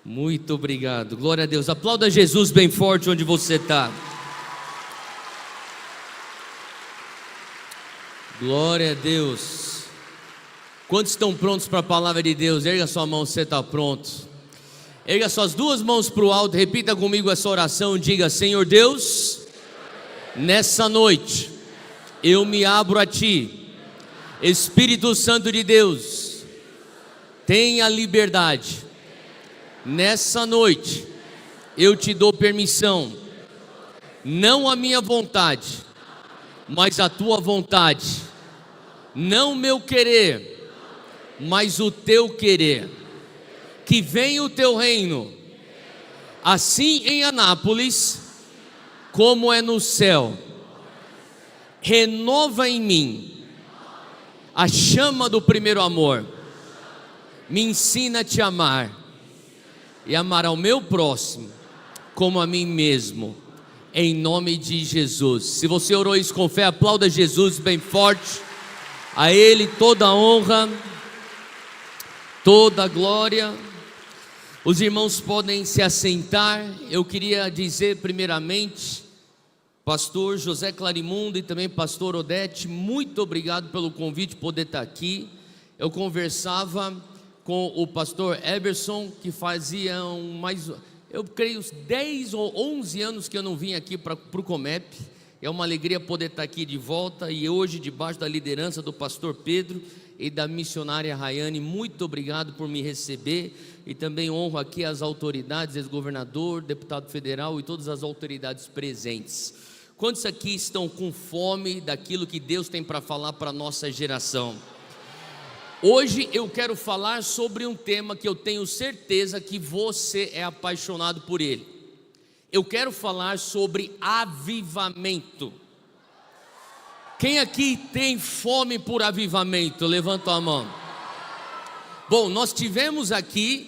Muito obrigado, glória a Deus. Aplauda Jesus bem forte onde você está. Glória a Deus. Quantos estão prontos para a palavra de Deus? Erga sua mão se você está pronto. Erga suas duas mãos para o alto, repita comigo essa oração. Diga: Senhor Deus, nessa noite eu me abro a Ti. Espírito Santo de Deus, tenha liberdade. Nessa noite eu te dou permissão, não a minha vontade, mas a tua vontade, não o meu querer, mas o teu querer. Que venha o teu reino, assim em Anápolis, como é no céu. Renova em mim a chama do primeiro amor, me ensina a te amar e amar ao meu próximo como a mim mesmo, em nome de Jesus. Se você orou isso com fé, aplauda Jesus bem forte. A Ele toda a honra, toda a glória. Os irmãos podem se assentar. Eu queria dizer primeiramente, pastor José Clarimundo e também pastor Odete, muito obrigado pelo convite, poder estar aqui. Eu conversava com o pastor Eberson, que fazia eu creio, 10 ou 11 anos que eu não vim aqui para o Comep. É uma alegria poder estar aqui de volta, e hoje debaixo da liderança do pastor Pedro e da missionária Rayane. Muito obrigado por me receber, e também honro aqui as autoridades, ex-governador, deputado federal e todas as autoridades presentes. Quantos aqui estão com fome daquilo que Deus tem para falar para a nossa geração? Hoje eu quero falar sobre um tema que eu tenho certeza que você é apaixonado por ele. Eu quero falar sobre avivamento. Quem aqui tem fome por avivamento? Levanta a mão. Bom, nós tivemos aqui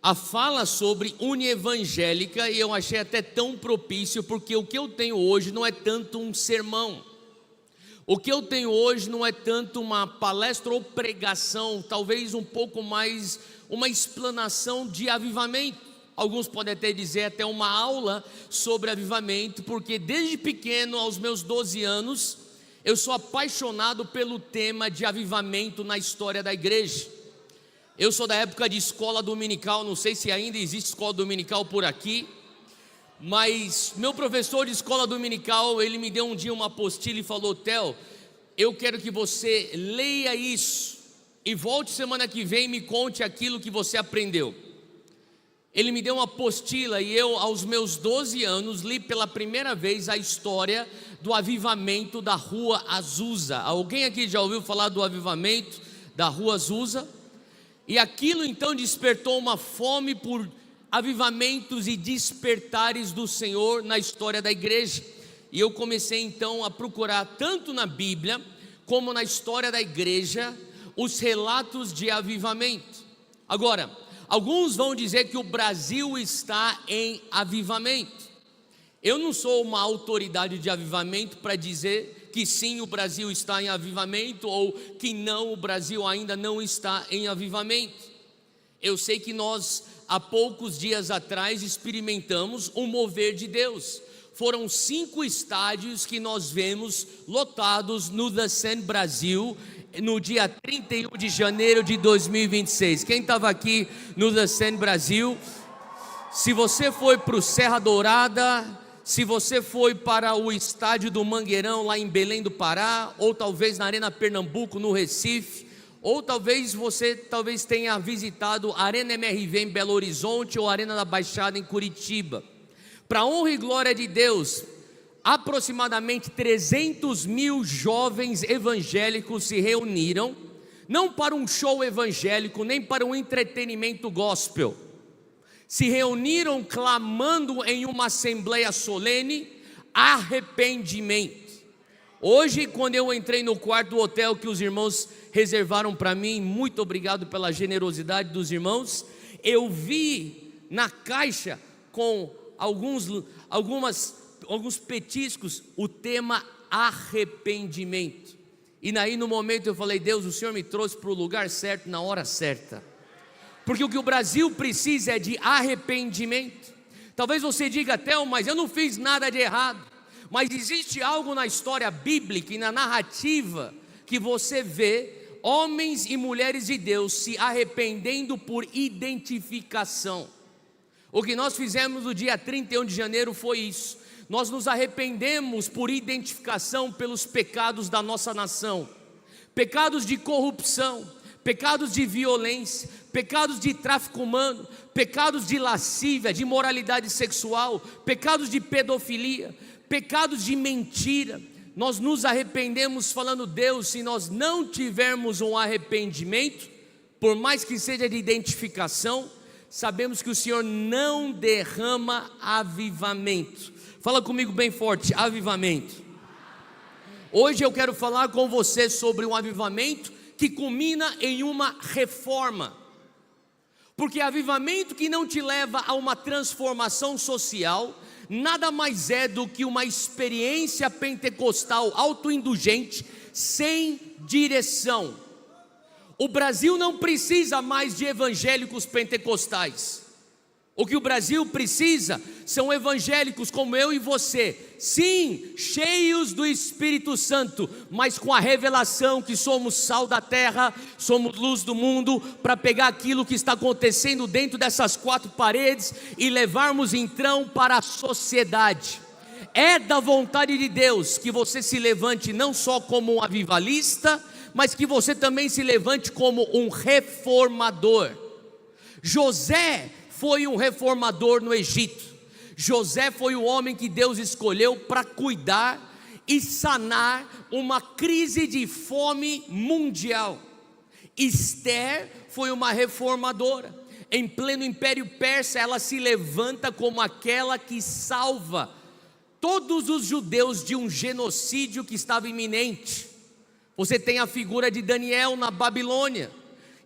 a fala sobre unievangélica, e eu achei até tão propício, porque o que eu tenho hoje não é tanto um sermão. O que eu tenho hoje não é tanto uma palestra ou pregação, talvez um pouco mais uma explanação de avivamento. Alguns podem até dizer até uma aula sobre avivamento, porque desde pequeno, aos meus 12 anos, eu sou apaixonado pelo tema de avivamento na história da igreja. Eu sou da época de escola dominical, não sei se ainda existe escola dominical por aqui, mas meu professor de escola dominical, ele me deu um dia uma apostila e falou: Theo, eu quero que você leia isso e volte semana que vem e me conte aquilo que você aprendeu. Ele me deu uma apostila e eu, aos meus 12 anos, li pela primeira vez a história do avivamento da Rua Azusa. Alguém aqui já ouviu falar do avivamento da Rua Azusa? E aquilo então despertou uma fome por avivamentos e despertares do Senhor na história da igreja. E eu comecei então a procurar tanto na Bíblia como na história da igreja os relatos de avivamento. Agora, alguns vão dizer que o Brasil está em avivamento. Eu não sou uma autoridade de avivamento para dizer que sim, o Brasil está em avivamento, ou que não, o Brasil ainda não está em avivamento. Eu sei que nós, há poucos dias atrás, experimentamos um mover de Deus. Foram 5 estádios que nós vemos lotados no The Sun Brasil, no dia 31 de janeiro de 2026. Quem estava aqui no The Sun Brasil? Se você foi para o Serra Dourada, se você foi para o estádio do Mangueirão lá em Belém do Pará, ou talvez na Arena Pernambuco no Recife, ou talvez você tenha visitado a Arena MRV em Belo Horizonte, ou a Arena da Baixada em Curitiba. Para a honra e glória de Deus, aproximadamente 300 mil jovens evangélicos se reuniram, não para um show evangélico, nem para um entretenimento gospel. Se reuniram clamando em uma assembleia solene, arrependimento. Hoje, quando eu entrei no quarto do hotel que os irmãos reservaram para mim, muito obrigado pela generosidade dos irmãos, eu vi na caixa com alguns petiscos o tema arrependimento. E aí no momento eu falei: Deus, o Senhor me trouxe para o lugar certo, na hora certa. porque o que o Brasil precisa é de arrependimento. Talvez você diga, Theo, mas eu não fiz nada de errado. Mas existe algo na história bíblica e na narrativa que você vê homens e mulheres de Deus se arrependendo por identificação. O que nós fizemos no dia 31 de janeiro foi isso. Nós nos arrependemos por identificação pelos pecados da nossa nação. Pecados de corrupção, pecados de violência, pecados de tráfico humano, pecados de lascívia, de imoralidade sexual, pecados de pedofilia, pecados de mentira. Nós nos arrependemos falando, Deus, se nós não tivermos um arrependimento, por mais que seja de identificação, sabemos que o Senhor não derrama avivamento. Fala comigo bem forte, avivamento. Hoje eu quero falar com você sobre um avivamento que culmina em uma reforma. Porque avivamento que não te leva a uma transformação social, nada mais é do que uma experiência pentecostal autoindulgente, sem direção. O Brasil não precisa mais de evangélicos pentecostais. O que o Brasil precisa são evangélicos como eu e você, sim, cheios do Espírito Santo, mas com a revelação que somos sal da terra, somos luz do mundo, para pegar aquilo que está acontecendo dentro dessas quatro paredes e levarmos então para a sociedade. É da vontade de Deus que você se levante não só como um avivalista, mas que você também se levante como um reformador. José foi um reformador no Egito. José foi o homem que Deus escolheu para cuidar e sanar uma crise de fome mundial. Esther foi uma reformadora. Em pleno Império Persa, ela se levanta como aquela que salva todos os judeus de um genocídio que estava iminente. Você tem a figura de Daniel na Babilônia,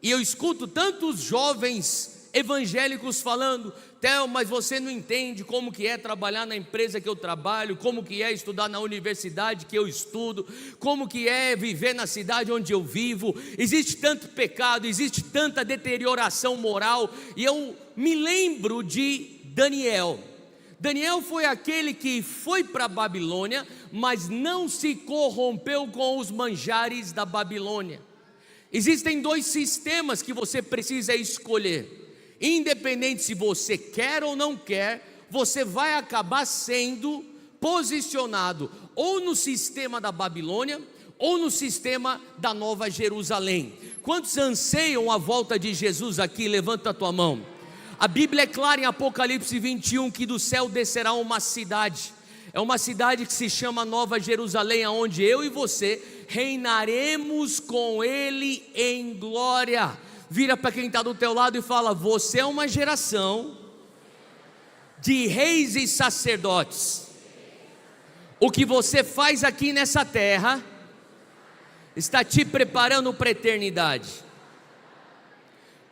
e eu escuto tantos jovens evangélicos falando, Theo, mas você não entende como que é trabalhar na empresa que eu trabalho, como que é estudar na universidade que eu estudo, como que é viver na cidade onde eu vivo, existe tanto pecado, existe tanta deterioração moral. E eu me lembro de Daniel. Daniel foi aquele que foi para a Babilônia, mas não se corrompeu com os manjares da Babilônia. Existem dois sistemas que você precisa escolher. Independente se você quer ou não quer, você vai acabar sendo posicionado ou no sistema da Babilônia ou no sistema da Nova Jerusalém. Quantos anseiam a volta de Jesus aqui? Levanta a tua mão. A Bíblia é clara em Apocalipse 21 que do céu descerá uma cidade. É uma cidade que se chama Nova Jerusalém, onde eu e você reinaremos com Ele em glória. Vira para quem está do teu lado e fala, você é uma geração de reis e sacerdotes. O que você faz aqui nessa terra está te preparando para a eternidade.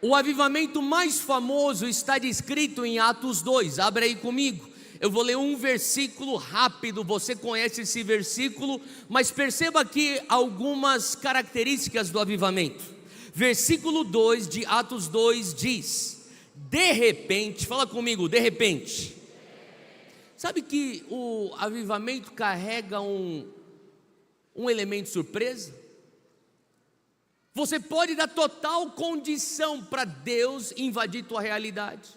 O avivamento mais famoso está descrito em Atos 2, abre aí comigo. Eu vou ler um versículo rápido, você conhece esse versículo, mas perceba aqui algumas características do avivamento. Versículo 2 de Atos 2 diz, de repente, fala comigo, de repente. Sabe que o avivamento carrega um elemento surpresa? Você pode dar total condição para Deus invadir tua realidade.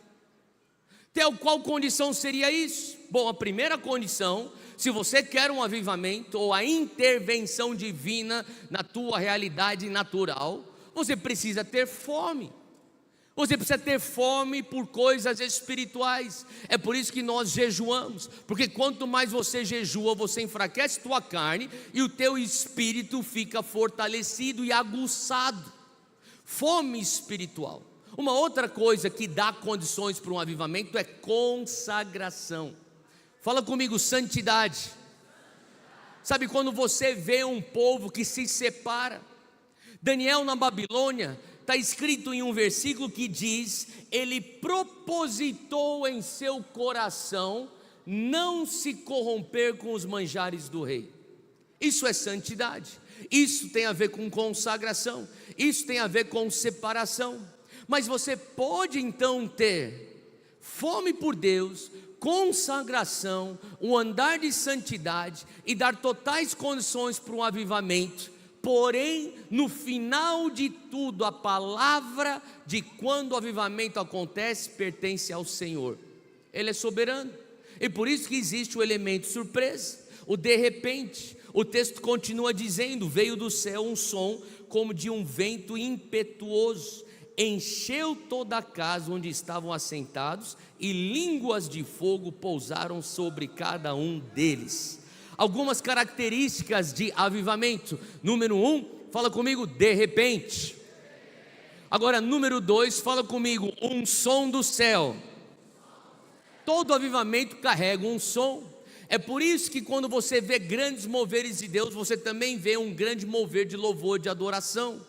Qual condição seria isso? Bom, a primeira condição, se você quer um avivamento ou a intervenção divina na tua realidade natural, você precisa ter fome. Você precisa ter fome por coisas espirituais. É por isso que nós jejuamos, porque quanto mais você jejua, você enfraquece tua carne e o teu espírito fica fortalecido e aguçado. Fome espiritual. Uma outra coisa que dá condições para um avivamento é consagração. Fala comigo, santidade. Sabe quando você vê um povo que se separa? Daniel na Babilônia, está escrito em um versículo que diz, ele propositou em seu coração não se corromper com os manjares do rei. Isso é santidade, isso tem a ver com consagração, isso tem a ver com separação. Mas você pode então ter fome por Deus, consagração, um andar de santidade e dar totais condições para um avivamento. Porém, no final de tudo, a palavra de quando o avivamento acontece pertence ao Senhor. Ele é soberano, e por isso que existe o elemento surpresa, o de repente. O texto continua dizendo: veio do céu um som como de um vento impetuoso, encheu toda a casa onde estavam assentados, e línguas de fogo pousaram sobre cada um deles. Algumas características de avivamento. Número 1, fala comigo, de repente. Agora, número 2, fala comigo, um som do céu. Todo avivamento carrega um som. É por isso que quando você vê grandes moveres de Deus, você também vê um grande mover de louvor, de adoração.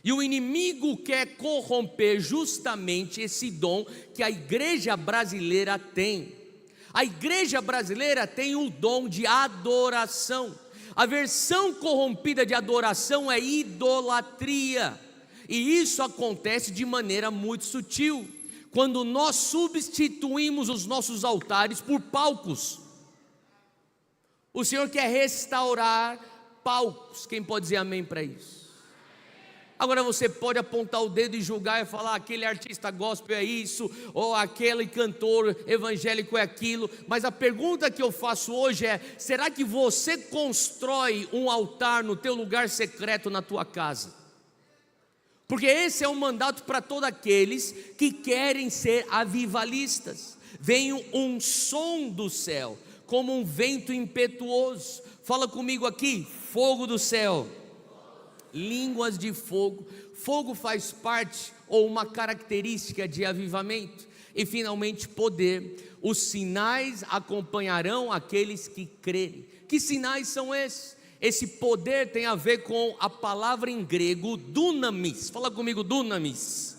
E o inimigo quer corromper justamente esse dom que a igreja brasileira tem. A igreja brasileira tem o dom de adoração. A versão corrompida de adoração é idolatria. E isso acontece de maneira muito sutil, quando nós substituímos os nossos altares por palcos. O Senhor quer restaurar palcos. Quem pode dizer amém para isso? Agora você pode apontar o dedo e julgar e falar: aquele artista gospel é isso, ou aquele cantor evangélico é aquilo. Mas a pergunta que eu faço hoje é: será que você constrói um altar no teu lugar secreto na tua casa? Porque esse é um mandato para todos aqueles que querem ser avivalistas. Vem um som do céu, como um vento impetuoso. Fala comigo aqui: fogo do céu, línguas de fogo. Fogo faz parte ou uma característica de avivamento. E finalmente, poder. Os sinais acompanharão aqueles que crerem. Que sinais são esses? Esse poder tem a ver com a palavra em grego dunamis. Fala comigo, dunamis.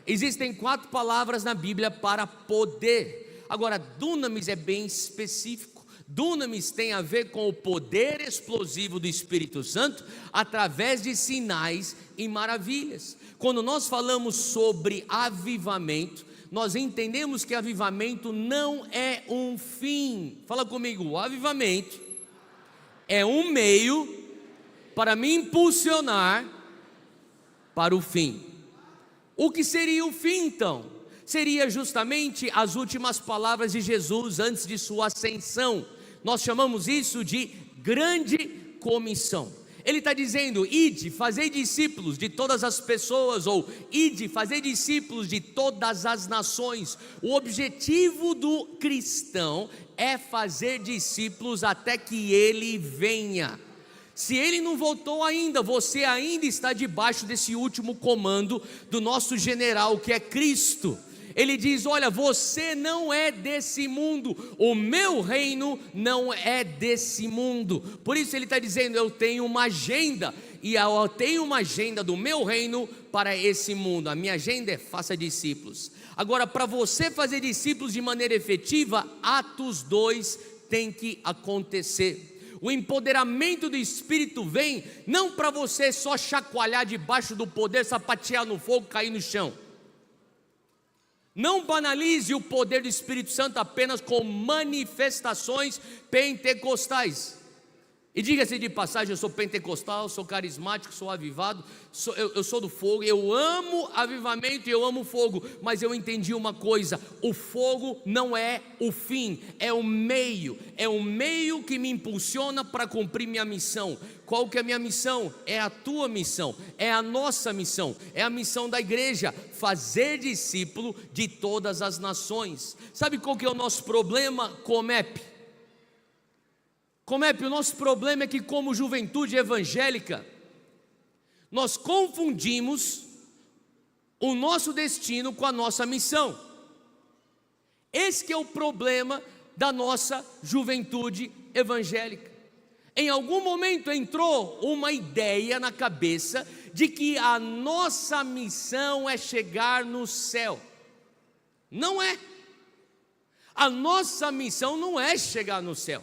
Existem 4 palavras na Bíblia para poder. Agora, dunamis é bem específico. Dunamis tem a ver com o poder explosivo do Espírito Santo através de sinais e maravilhas. Quando nós falamos sobre avivamento, nós entendemos que avivamento não é um fim. Fala comigo, o avivamento é um meio para me impulsionar para o fim. O que seria o fim então? Seria justamente as últimas palavras de Jesus antes de sua ascensão. Nós chamamos isso de grande comissão. Ele está dizendo: ide, fazei discípulos de todas as pessoas, ou ide, fazei discípulos de todas as nações. O objetivo do cristão é fazer discípulos até que ele venha. Se ele não voltou ainda, você ainda está debaixo desse último comando do nosso general, que é Cristo. Ele diz: olha, você não é desse mundo, o meu reino não é desse mundo. Por isso ele está dizendo: eu tenho uma agenda, e eu tenho uma agenda do meu reino para esse mundo. A minha agenda é: faça discípulos. Agora, para você fazer discípulos de maneira efetiva, Atos 2 tem que acontecer. O empoderamento do Espírito vem não para você só chacoalhar debaixo do poder, sapatear no fogo, cair no chão. Não banalize o poder do Espírito Santo apenas com manifestações pentecostais. E diga-se de passagem, eu sou pentecostal, sou carismático, sou avivado, eu sou do fogo, eu amo avivamento e eu amo fogo. Mas eu entendi uma coisa: o fogo não é o fim, é o meio que me impulsiona para cumprir minha missão. Qual que é a minha missão? É a tua missão, é a nossa missão, é a missão da igreja: fazer discípulo de todas as nações. Sabe qual que é o nosso problema, Comep? O nosso problema é que, como juventude evangélica, nós confundimos o nosso destino com a nossa missão. Esse que é o problema da nossa juventude evangélica. Em algum momento entrou uma ideia na cabeça de que a nossa missão é chegar no céu. Não é. A nossa missão não é chegar no céu.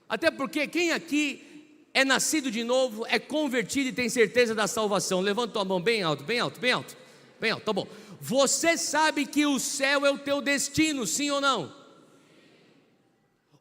Até porque quem aqui é nascido de novo, é convertido e tem certeza da salvação? Levanta tua mão bem alto, bem alto, bem alto, bem alto, tá bom. Você sabe que o céu é o teu destino, sim ou não?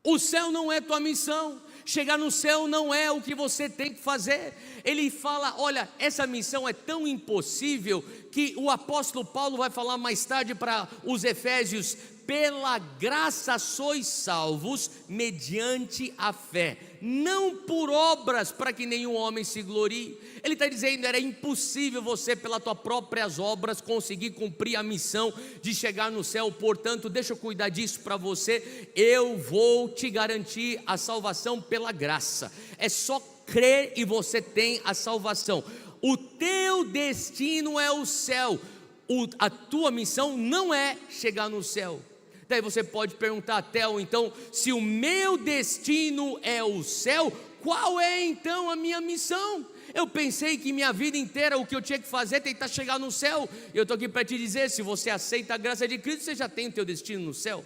O céu não é tua missão. Chegar no céu não é o que você tem que fazer. Ele fala, olha, essa missão é tão impossível que o apóstolo Paulo vai falar mais tarde para os Efésios: pela graça sois salvos mediante a fé, não por obras, para que nenhum homem se glorie. Ele está dizendo, era impossível você pelas tuas próprias obras conseguir cumprir a missão de chegar no céu. Portanto, deixa eu cuidar disso para você. Eu vou te garantir a salvação pela graça. É só crer e você tem a salvação. O teu destino é o céu. A tua missão não é chegar no céu. Daí você pode perguntar, Theo, então, se o meu destino é o céu, qual é então a minha missão? Eu pensei que minha vida inteira o que eu tinha que fazer é tentar chegar no céu. Eu estou aqui para te dizer, se você aceita a graça de Cristo, você já tem o teu destino no céu.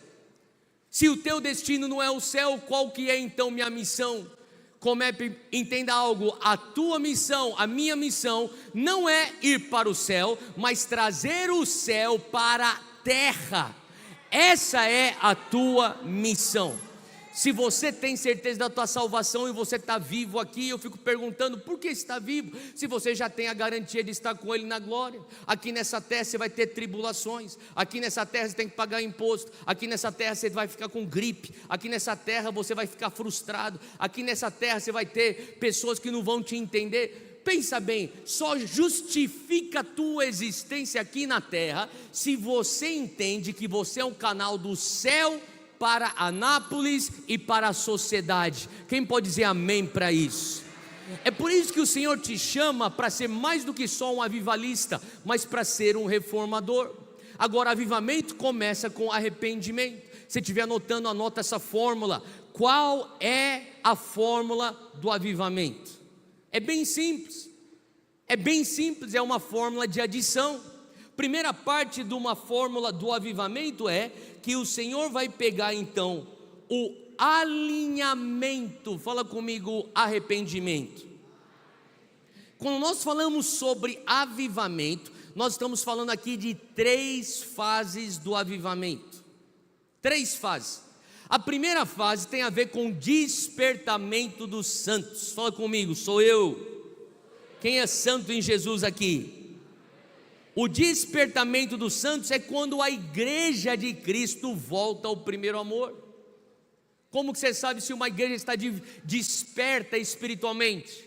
Se o teu destino não é o céu, qual que é então minha missão? Comep, entenda algo, a tua missão, a minha missão, não é ir para o céu, mas trazer o céu para a terra. Essa é a tua missão. Se você tem certeza da tua salvação e você está vivo aqui, eu fico perguntando, por que está vivo? Se você já tem a garantia de estar com Ele na glória. Aqui nessa terra você vai ter tribulações, aqui nessa terra você tem que pagar imposto, aqui nessa terra você vai ficar com gripe, aqui nessa terra você vai ficar frustrado, aqui nessa terra você vai ter pessoas que não vão te entender. Pensa bem, só justifica a tua existência aqui na terra se você entende que você é um canal do céu para Anápolis e para a sociedade. Quem pode dizer amém para isso? É por isso que o Senhor te chama para ser mais do que só um avivalista, mas para ser um reformador. Agora, avivamento começa com arrependimento. Se estiver anotando, anota essa fórmula. Qual é a fórmula do avivamento? É bem simples, é uma fórmula de adição. Primeira parte de uma fórmula do avivamento é que o Senhor vai pegar então o alinhamento. Fala comigo, arrependimento. Quando nós falamos sobre avivamento, nós estamos falando aqui de 3 fases do avivamento. 3 fases. A primeira fase tem a ver com despertamento dos santos. Fala comigo, sou eu. Quem é santo em Jesus aqui? O despertamento dos santos é quando a igreja de Cristo volta ao primeiro amor. Como que você sabe se uma igreja está desperta espiritualmente?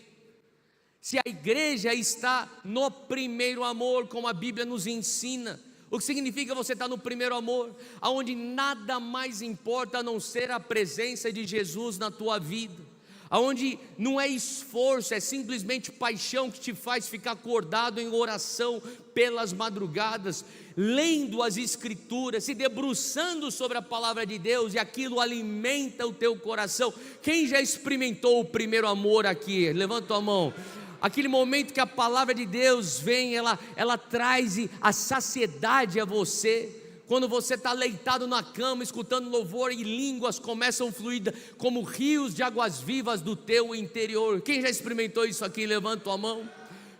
Se a igreja está no primeiro amor, como a Bíblia nos ensina. O que significa você estar no primeiro amor, aonde nada mais importa a não ser a presença de Jesus na tua vida, aonde não é esforço, é simplesmente paixão que te faz ficar acordado em oração pelas madrugadas, lendo as escrituras, se debruçando sobre a palavra de Deus, e aquilo alimenta o teu coração. Quem já experimentou o primeiro amor aqui? Levanta a mão. Aquele momento que a palavra de Deus vem, ela traz a saciedade a você. Quando você está deitado na cama, escutando louvor, e línguas começam a fluir como rios de águas vivas do teu interior. Quem já experimentou isso aqui? Levanta a mão.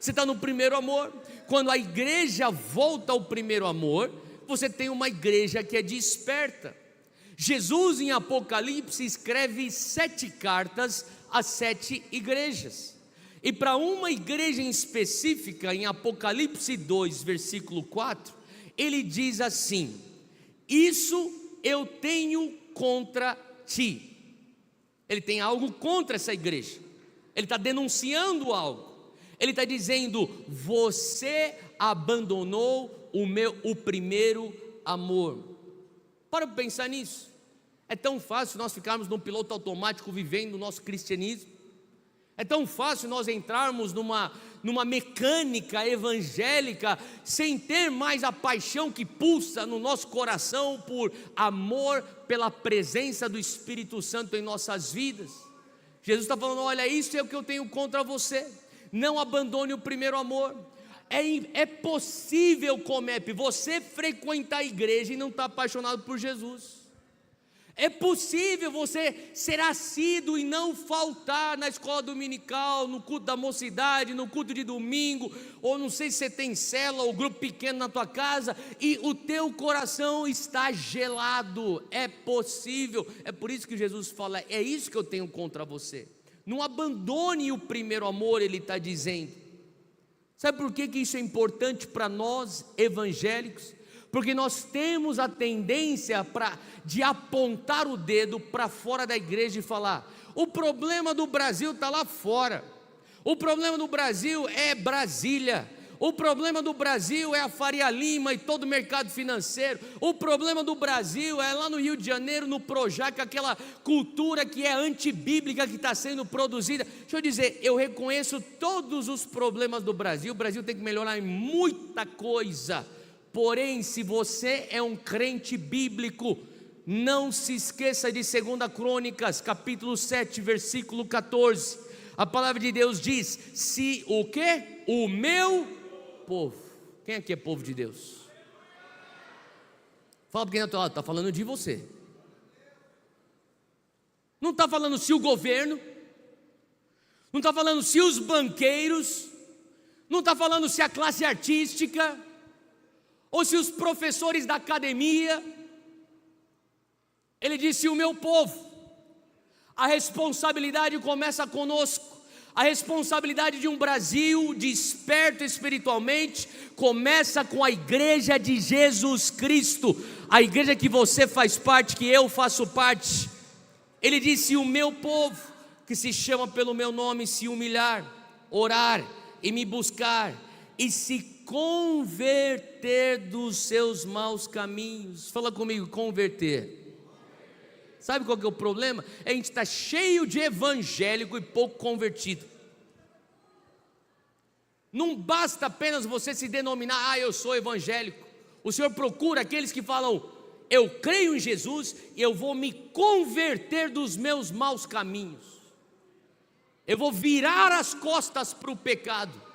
Você está no primeiro amor. Quando a igreja volta ao primeiro amor, você tem uma igreja que é desperta. Jesus em Apocalipse escreve 7 cartas a 7 igrejas. E para uma igreja em específica, em Apocalipse 2, versículo 4, ele diz assim: isso eu tenho contra ti. Ele tem algo contra essa igreja, ele está denunciando algo, ele está dizendo: você abandonou o primeiro amor. Para pensar nisso. É tão fácil nós ficarmos num piloto automático vivendo o nosso cristianismo. É tão fácil nós entrarmos numa mecânica evangélica sem ter mais a paixão que pulsa no nosso coração por amor pela presença do Espírito Santo em nossas vidas. Jesus está falando: olha, isso é o que eu tenho contra você. Não abandone o primeiro amor. É possível, Comep, você frequentar a igreja e não estar apaixonado por Jesus. É possível você ser assíduo e não faltar na escola dominical, no culto da mocidade, no culto de domingo, ou não sei se você tem célula ou grupo pequeno na tua casa, e o teu coração está gelado. É possível. É por isso que Jesus fala: é isso que eu tenho contra você. Não abandone o primeiro amor, ele está dizendo. Sabe por que isso é importante para nós evangélicos? Porque nós temos a tendência de apontar o dedo para fora da igreja e falar: o problema do Brasil está lá fora, o problema do Brasil é Brasília, o problema do Brasil é a Faria Lima e todo o mercado financeiro, o problema do Brasil é lá no Rio de Janeiro, no Projac, aquela cultura que é antibíblica que está sendo produzida. Deixa eu dizer, eu reconheço todos os problemas do Brasil. O Brasil tem que melhorar em muita coisa. Porém, se você é um crente bíblico, não se esqueça de 2 Crônicas, capítulo 7, versículo 14. A palavra de Deus diz: se o quê? O meu povo. Quem aqui é povo de Deus? Fala para quem está falando de você. Não está falando se o governo, não está falando se os banqueiros, não está falando se a classe artística, ou se os professores da academia. Ele disse: o meu povo. A responsabilidade começa conosco. A responsabilidade de um Brasil desperto espiritualmente começa com a igreja de Jesus Cristo, a igreja que você faz parte, que eu faço parte. Ele disse: o meu povo, que se chama pelo meu nome, se humilhar, orar e me buscar e se converter dos seus maus caminhos. Fala comigo: converter. Sabe qual que é o problema? A gente está cheio de evangélico e pouco convertido. Não basta apenas você se denominar: eu sou evangélico. O Senhor procura aqueles que falam: eu creio em Jesus e eu vou me converter dos meus maus caminhos, eu vou virar as costas para o pecado.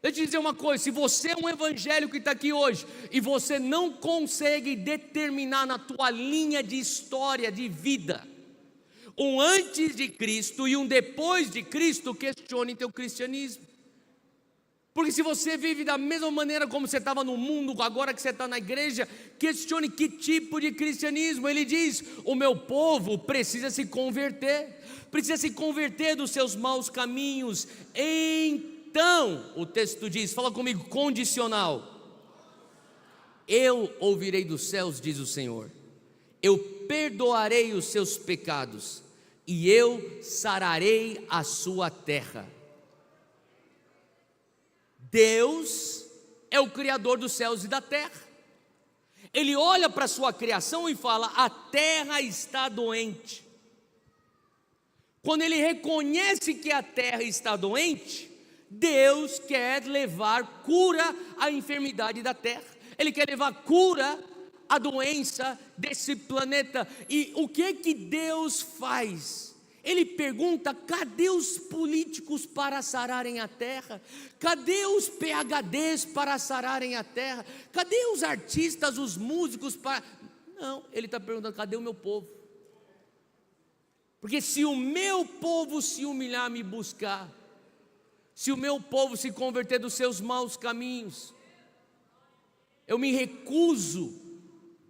Deixa eu te dizer uma coisa: se você é um evangélico que está aqui hoje e você não consegue determinar na tua linha de história de vida um antes de Cristo e um depois de Cristo, questione teu cristianismo. Porque se você vive da mesma maneira como você estava no mundo, agora que você está na igreja, questione que tipo de cristianismo. Ele diz: o meu povo precisa se converter dos seus maus caminhos. Então, o texto diz, fala comigo, condicional: eu ouvirei dos céus, diz o Senhor, eu perdoarei os seus pecados e eu sararei a sua terra. Deus é o Criador dos céus e da terra. Ele olha para a sua criação e fala: a terra está doente. Quando ele reconhece que a terra está doente, Deus quer levar cura à enfermidade da terra. Ele quer levar cura à doença desse planeta. E o que Deus faz? Ele pergunta: cadê os políticos para sararem a terra? Cadê os PhDs para sararem a terra? Cadê os artistas, os músicos para... Não, ele está perguntando: cadê o meu povo? Porque se o meu povo se humilhar, me buscar, se o meu povo se converter dos seus maus caminhos, eu me recuso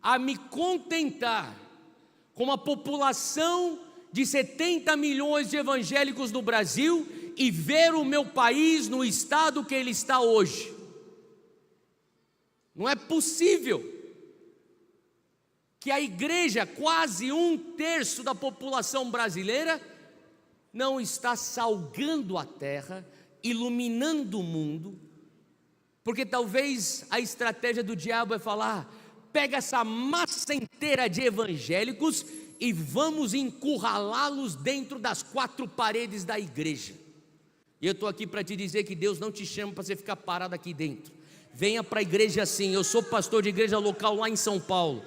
a me contentar com uma população de 70 milhões de evangélicos no Brasil e ver o meu país no estado que ele está hoje. Não é possível que a igreja, quase 1/3 da população brasileira, não está salgando a terra, iluminando o mundo, porque talvez a estratégia do diabo é falar: pega essa massa inteira de evangélicos e vamos encurralá-los dentro das 4 paredes da igreja. E eu estou aqui para te dizer que Deus não te chama para você ficar parado aqui dentro. Venha para a igreja assim. Eu sou pastor de igreja local lá em São Paulo.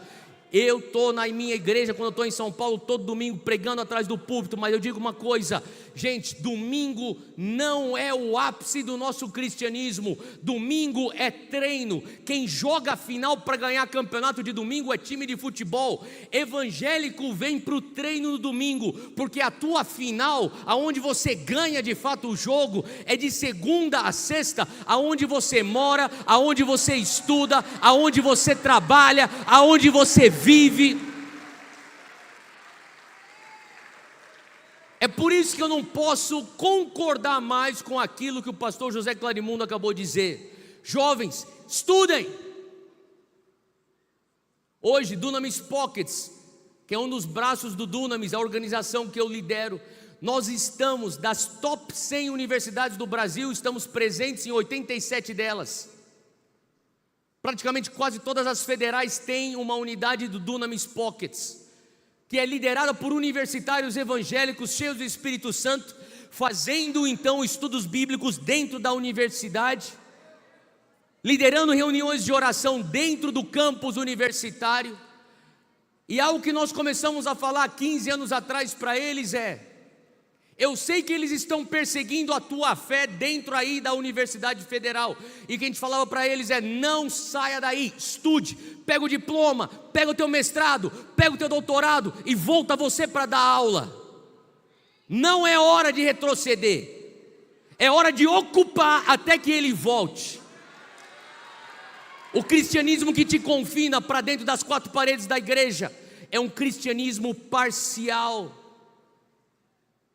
Eu estou na minha igreja, quando eu estou em São Paulo, todo domingo pregando atrás do púlpito. Mas eu digo uma coisa: Gente, domingo não é o ápice do nosso cristianismo. Domingo é treino. Quem joga a final para ganhar campeonato de domingo é time de futebol. Evangélico vem para o treino no domingo, porque a tua final, aonde você ganha de fato o jogo, é de segunda a sexta, aonde você mora, aonde você estuda, aonde você trabalha, aonde você vive. É por isso que eu não posso concordar mais com aquilo que o pastor José Clarimundo acabou de dizer. Jovens, estudem. Hoje, Dunamis Pockets, que é um dos braços do Dunamis, a organização que eu lidero, nós estamos, das top 100 universidades do Brasil, estamos presentes em 87 delas. Praticamente quase todas as federais têm uma unidade do Dunamis Pockets, que é liderada por universitários evangélicos cheios do Espírito Santo, fazendo então estudos bíblicos dentro da universidade, liderando reuniões de oração dentro do campus universitário. E algo que nós começamos a falar 15 anos atrás para eles é: eu sei que eles estão perseguindo a tua fé dentro aí da Universidade Federal, e o que a gente falava para eles é: não saia daí, estude, pega o diploma, pega o teu mestrado, pega o teu doutorado e volta você para dar aula. Não é hora de retroceder, é hora de ocupar até que ele volte. O cristianismo que te confina para dentro das quatro paredes da igreja é um cristianismo parcial.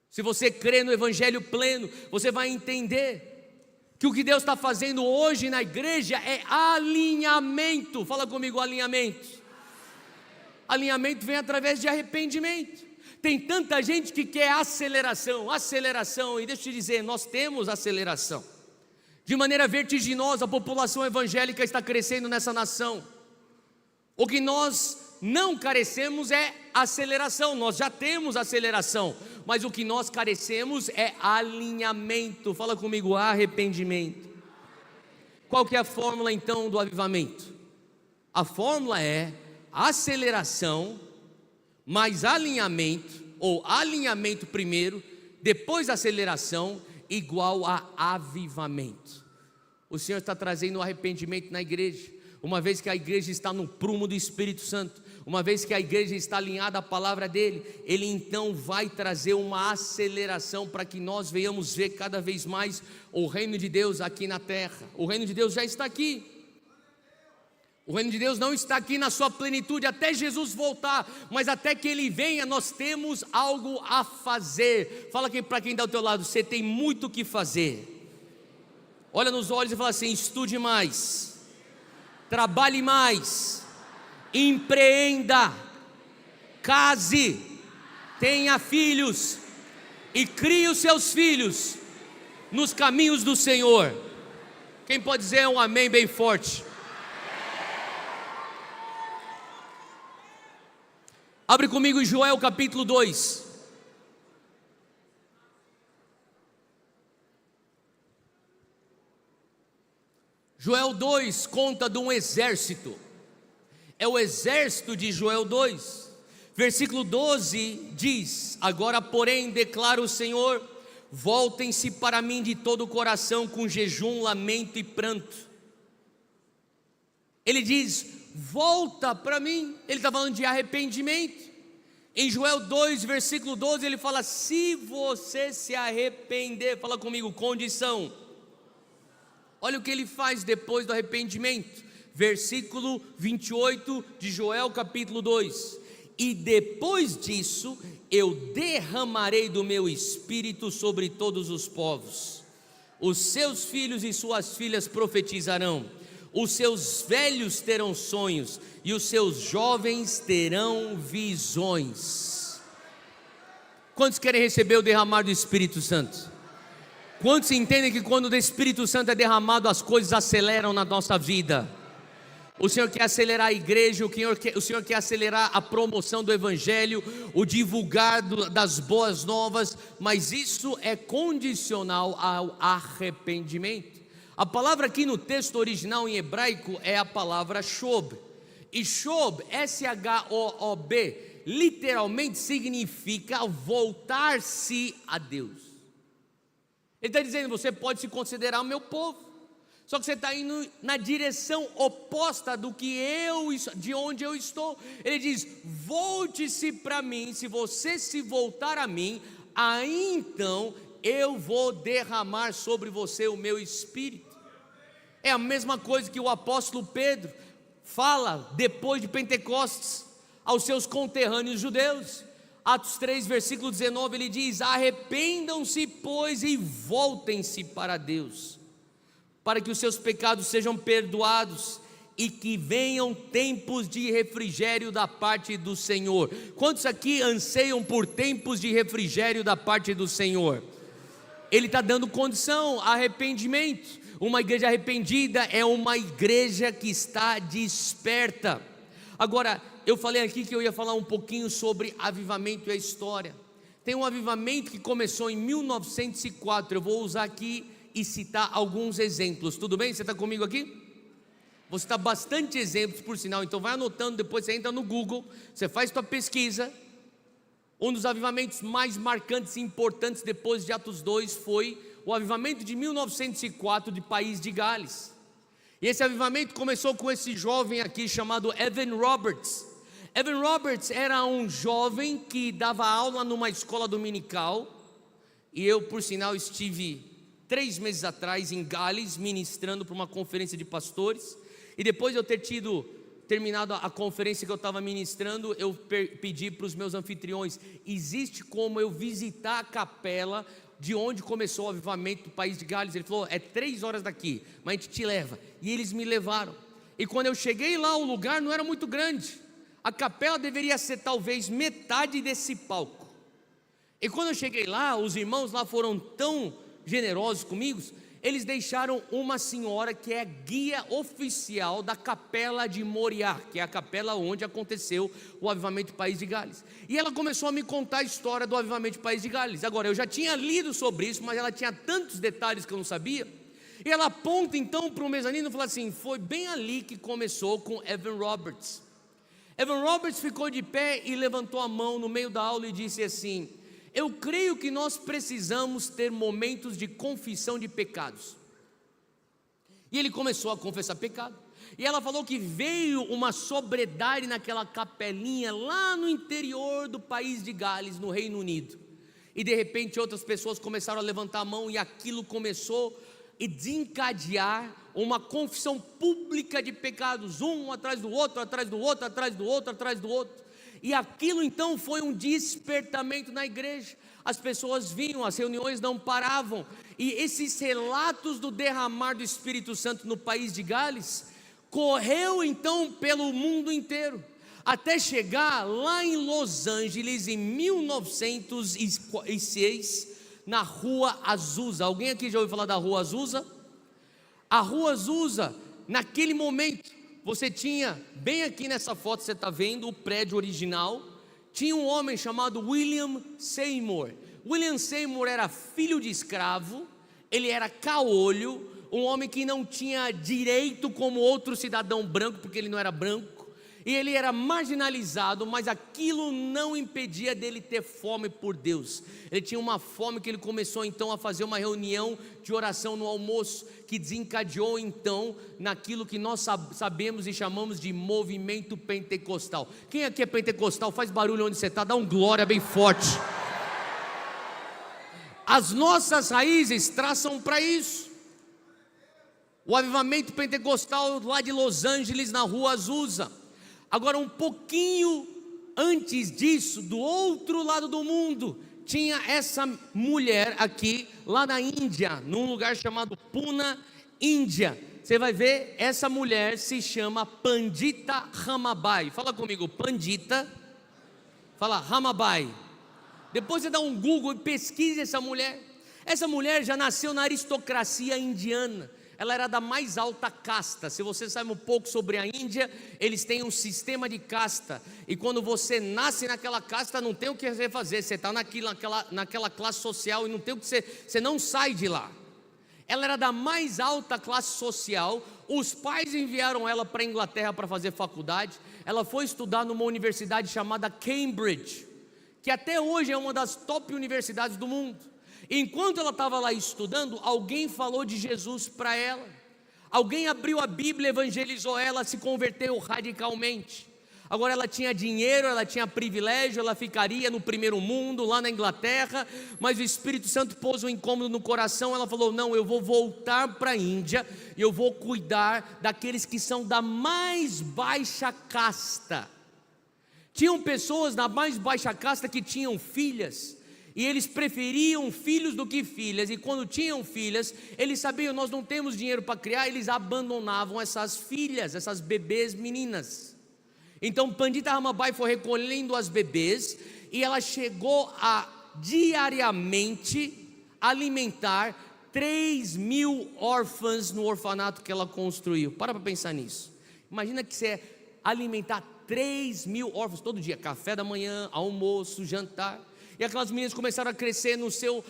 Se você crê no evangelho pleno, você vai entender que o que Deus está fazendo hoje na igreja é alinhamento. Fala comigo, alinhamento. Alinhamento vem através de arrependimento. Tem tanta gente que quer aceleração, e deixa eu te dizer, nós temos aceleração. De maneira vertiginosa, a população evangélica está crescendo nessa nação. O que nós não carecemos é aceleração, nós já temos aceleração, mas o que nós carecemos é alinhamento. Fala comigo, arrependimento. Qual que é a fórmula então do avivamento? A fórmula é aceleração mais alinhamento, ou alinhamento primeiro, depois aceleração, igual a avivamento. O Senhor está trazendo arrependimento na igreja, uma vez que a igreja está no prumo do Espírito Santo, uma vez que a igreja está alinhada à palavra dele, ele então vai trazer uma aceleração para que nós venhamos ver cada vez mais o reino de Deus aqui na terra. O reino de Deus já está aqui. O reino de Deus não está aqui na sua plenitude até Jesus voltar, mas até que ele venha nós temos algo a fazer. Fala aqui para quem está ao teu lado, você tem muito o que fazer. Olha nos olhos e fala assim: estude mais, trabalhe mais, empreenda, case, tenha filhos e crie os seus filhos nos caminhos do Senhor. Quem pode dizer um amém bem forte? Abre comigo em Joel capítulo 2. Joel 2 conta de um exército. É o exército de Joel 2. Versículo 12 diz: agora porém declara o Senhor, voltem-se para mim de todo o coração, com jejum, lamento e pranto. Ele diz: volta para mim. Ele está falando de arrependimento. Em Joel 2 versículo 12 ele fala: se você se arrepender, fala comigo, condição. Olha o que ele faz depois do arrependimento. Versículo 28 de Joel capítulo 2: e depois disso eu derramarei do meu espírito sobre todos os povos, os seus filhos e suas filhas profetizarão, os seus velhos terão sonhos e os seus jovens terão visões. Quantos querem receber o derramar do Espírito Santo? Quantos entendem que quando o Espírito Santo é derramado, as coisas aceleram na nossa vida? O Senhor quer acelerar a igreja, o Senhor quer acelerar a promoção do Evangelho, o divulgar das boas novas, mas isso é condicional ao arrependimento. A palavra aqui no texto original em hebraico é a palavra shob, e shob, S-H-O-O-B, literalmente significa voltar-se a Deus. Ele está dizendo: você pode se considerar o meu povo, só que você está indo na direção oposta de onde eu estou. Ele diz: volte-se para mim. Se você se voltar a mim, aí então eu vou derramar sobre você o meu espírito. É a mesma coisa que o apóstolo Pedro fala depois de Pentecostes aos seus conterrâneos judeus. Atos 3, versículo 19, ele diz: arrependam-se, pois, e voltem-se para Deus, para que os seus pecados sejam perdoados e que venham tempos de refrigério da parte do Senhor. Quantos aqui anseiam por tempos de refrigério da parte do Senhor? Ele está dando condição, arrependimento. Uma igreja arrependida é uma igreja que está desperta. Agora, eu falei aqui que eu ia falar um pouquinho sobre avivamento e a história. Tem um avivamento que começou em 1904, eu vou usar aqui e citar alguns exemplos, tudo bem? Você está comigo aqui? Vou citar bastante exemplos, por sinal, então vai anotando, depois você entra no Google, você faz sua pesquisa. Um dos avivamentos mais marcantes e importantes depois de Atos 2 foi o avivamento de 1904 de País de Gales. E esse avivamento começou com esse jovem aqui chamado Evan Roberts. Evan Roberts era um jovem que dava aula numa escola dominical, e eu, por sinal, estive 3 meses atrás em Gales ministrando para uma conferência de pastores, e depois de eu ter terminado a conferência que eu estava ministrando, eu pedi para os meus anfitriões: existe como eu visitar a capela de onde começou o avivamento do País de Gales? Ele falou: é 3 horas daqui, mas a gente te leva. E eles me levaram, e quando eu cheguei lá, o lugar não era muito grande, a capela deveria ser talvez metade desse palco. E quando eu cheguei lá, os irmãos lá foram tão generosos comigo, eles deixaram uma senhora que é guia oficial da capela de Moriá, que é a capela onde aconteceu o avivamento do País de Gales, e ela começou a me contar a história do avivamento do País de Gales. Agora, eu já tinha lido sobre isso, mas ela tinha tantos detalhes que eu não sabia, e ela aponta então para o mezanino e fala assim: foi bem ali que começou com Evan Roberts. Evan Roberts ficou de pé e levantou a mão no meio da aula e disse assim: eu creio que nós precisamos ter momentos de confissão de pecados. E ele começou a confessar pecado, e ela falou que veio uma sobriedade naquela capelinha lá no interior do País de Gales, no Reino Unido, e de repente outras pessoas começaram a levantar a mão, e aquilo começou a desencadear uma confissão pública de pecados, um atrás do outro, atrás do outro, atrás do outro, atrás do outro. E aquilo então foi um despertamento na igreja. As pessoas vinham, as reuniões não paravam, e esses relatos do derramar do Espírito Santo no País de Gales correu então pelo mundo inteiro, até chegar lá em Los Angeles em 1906, na Rua Azusa. Alguém aqui já ouviu falar da Rua Azusa? A Rua Azusa, naquele momento, você tinha, bem aqui nessa foto você está vendo o prédio original, tinha um homem chamado William Seymour. William Seymour era filho de escravo, ele era caolho, um homem que não tinha direito como outro cidadão branco, porque ele não era branco, e ele era marginalizado, mas aquilo não impedia dele ter fome por Deus. Ele tinha uma fome que ele começou então a fazer uma reunião de oração no almoço, que desencadeou então naquilo que nós sabemos e chamamos de movimento pentecostal. Quem aqui é pentecostal? Faz barulho onde você está, dá um glória bem forte. As nossas raízes traçam para isso. O avivamento pentecostal lá de Los Angeles, na Rua Azusa. Agora, um pouquinho antes disso, do outro lado do mundo, tinha essa mulher aqui, lá na Índia, num lugar chamado Pune, Índia. Você vai ver, essa mulher se chama Pandita Ramabai. Fala comigo, Pandita. Fala, Ramabai. Depois você dá um Google e pesquise essa mulher. Essa mulher já nasceu na aristocracia indiana. Ela era da mais alta casta. Se você sabe um pouco sobre a Índia, eles têm um sistema de casta, e quando você nasce naquela casta, não tem o que você fazer, você está naquela classe social, e não tem o que você não sai de lá. Ela era da mais alta classe social. Os pais enviaram ela para a Inglaterra para fazer faculdade. Ela foi estudar numa universidade chamada Cambridge, que até hoje é uma das top universidades do mundo. Enquanto ela estava lá estudando, alguém falou de Jesus para ela. Alguém abriu a Bíblia, evangelizou ela, se converteu radicalmente. Agora ela tinha dinheiro, ela tinha privilégio, ela ficaria no primeiro mundo, lá na Inglaterra, mas o Espírito Santo pôs um incômodo no coração. Ela falou: não, eu vou voltar para a Índia, e eu vou cuidar daqueles que são da mais baixa casta. Tinham pessoas na mais baixa casta que tinham filhas, e eles preferiam filhos do que filhas, e quando tinham filhas, eles sabiam: nós não temos dinheiro para criar, eles abandonavam essas filhas, essas bebês meninas. Então Pandita Ramabai foi recolhendo as bebês, e ela chegou a diariamente alimentar 3.000 órfãs no orfanato que ela construiu. Para pensar nisso. Imagina que você alimentar 3.000 órfãos todo dia, café da manhã, almoço, jantar. E aquelas meninas começaram a crescer no seu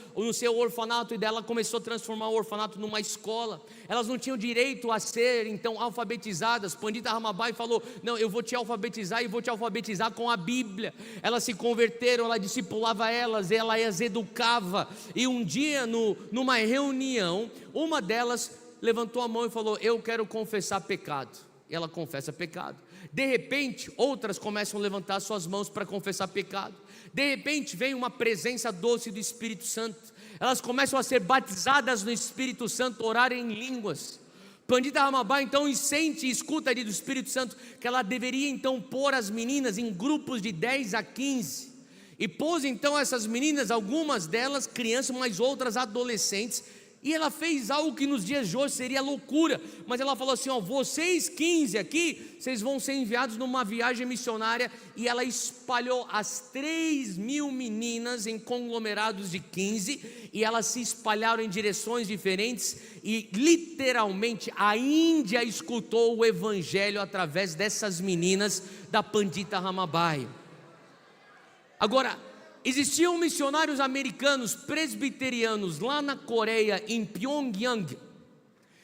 orfanato, e dela começou a transformar o orfanato numa escola. Elas não tinham direito a ser então alfabetizadas. Pandita Ramabai falou: não, eu vou te alfabetizar, e vou te alfabetizar com a Bíblia. Elas se converteram, ela discipulava elas, ela as educava. E um dia numa reunião, uma delas levantou a mão e falou: eu quero confessar pecado. E ela confessa pecado. De repente, outras começam a levantar suas mãos para confessar pecado. De repente vem uma presença doce do Espírito Santo. Elas começam a ser batizadas no Espírito Santo, orar em línguas. Pandita Ramabai então sente e escuta ali do Espírito Santo que ela deveria então pôr as meninas em grupos de 10 a 15. E pôs então essas meninas, algumas delas crianças, mas outras adolescentes. E ela fez algo que nos dias de hoje seria loucura, mas ela falou assim: ó, vocês 15 aqui, vocês vão ser enviados numa viagem missionária. E ela espalhou as 3.000 meninas em conglomerados de 15, e elas se espalharam em direções diferentes, e literalmente a Índia escutou o evangelho através dessas meninas da Pandita Ramabai. Agora, existiam missionários americanos presbiterianos lá na Coreia, em Pyongyang,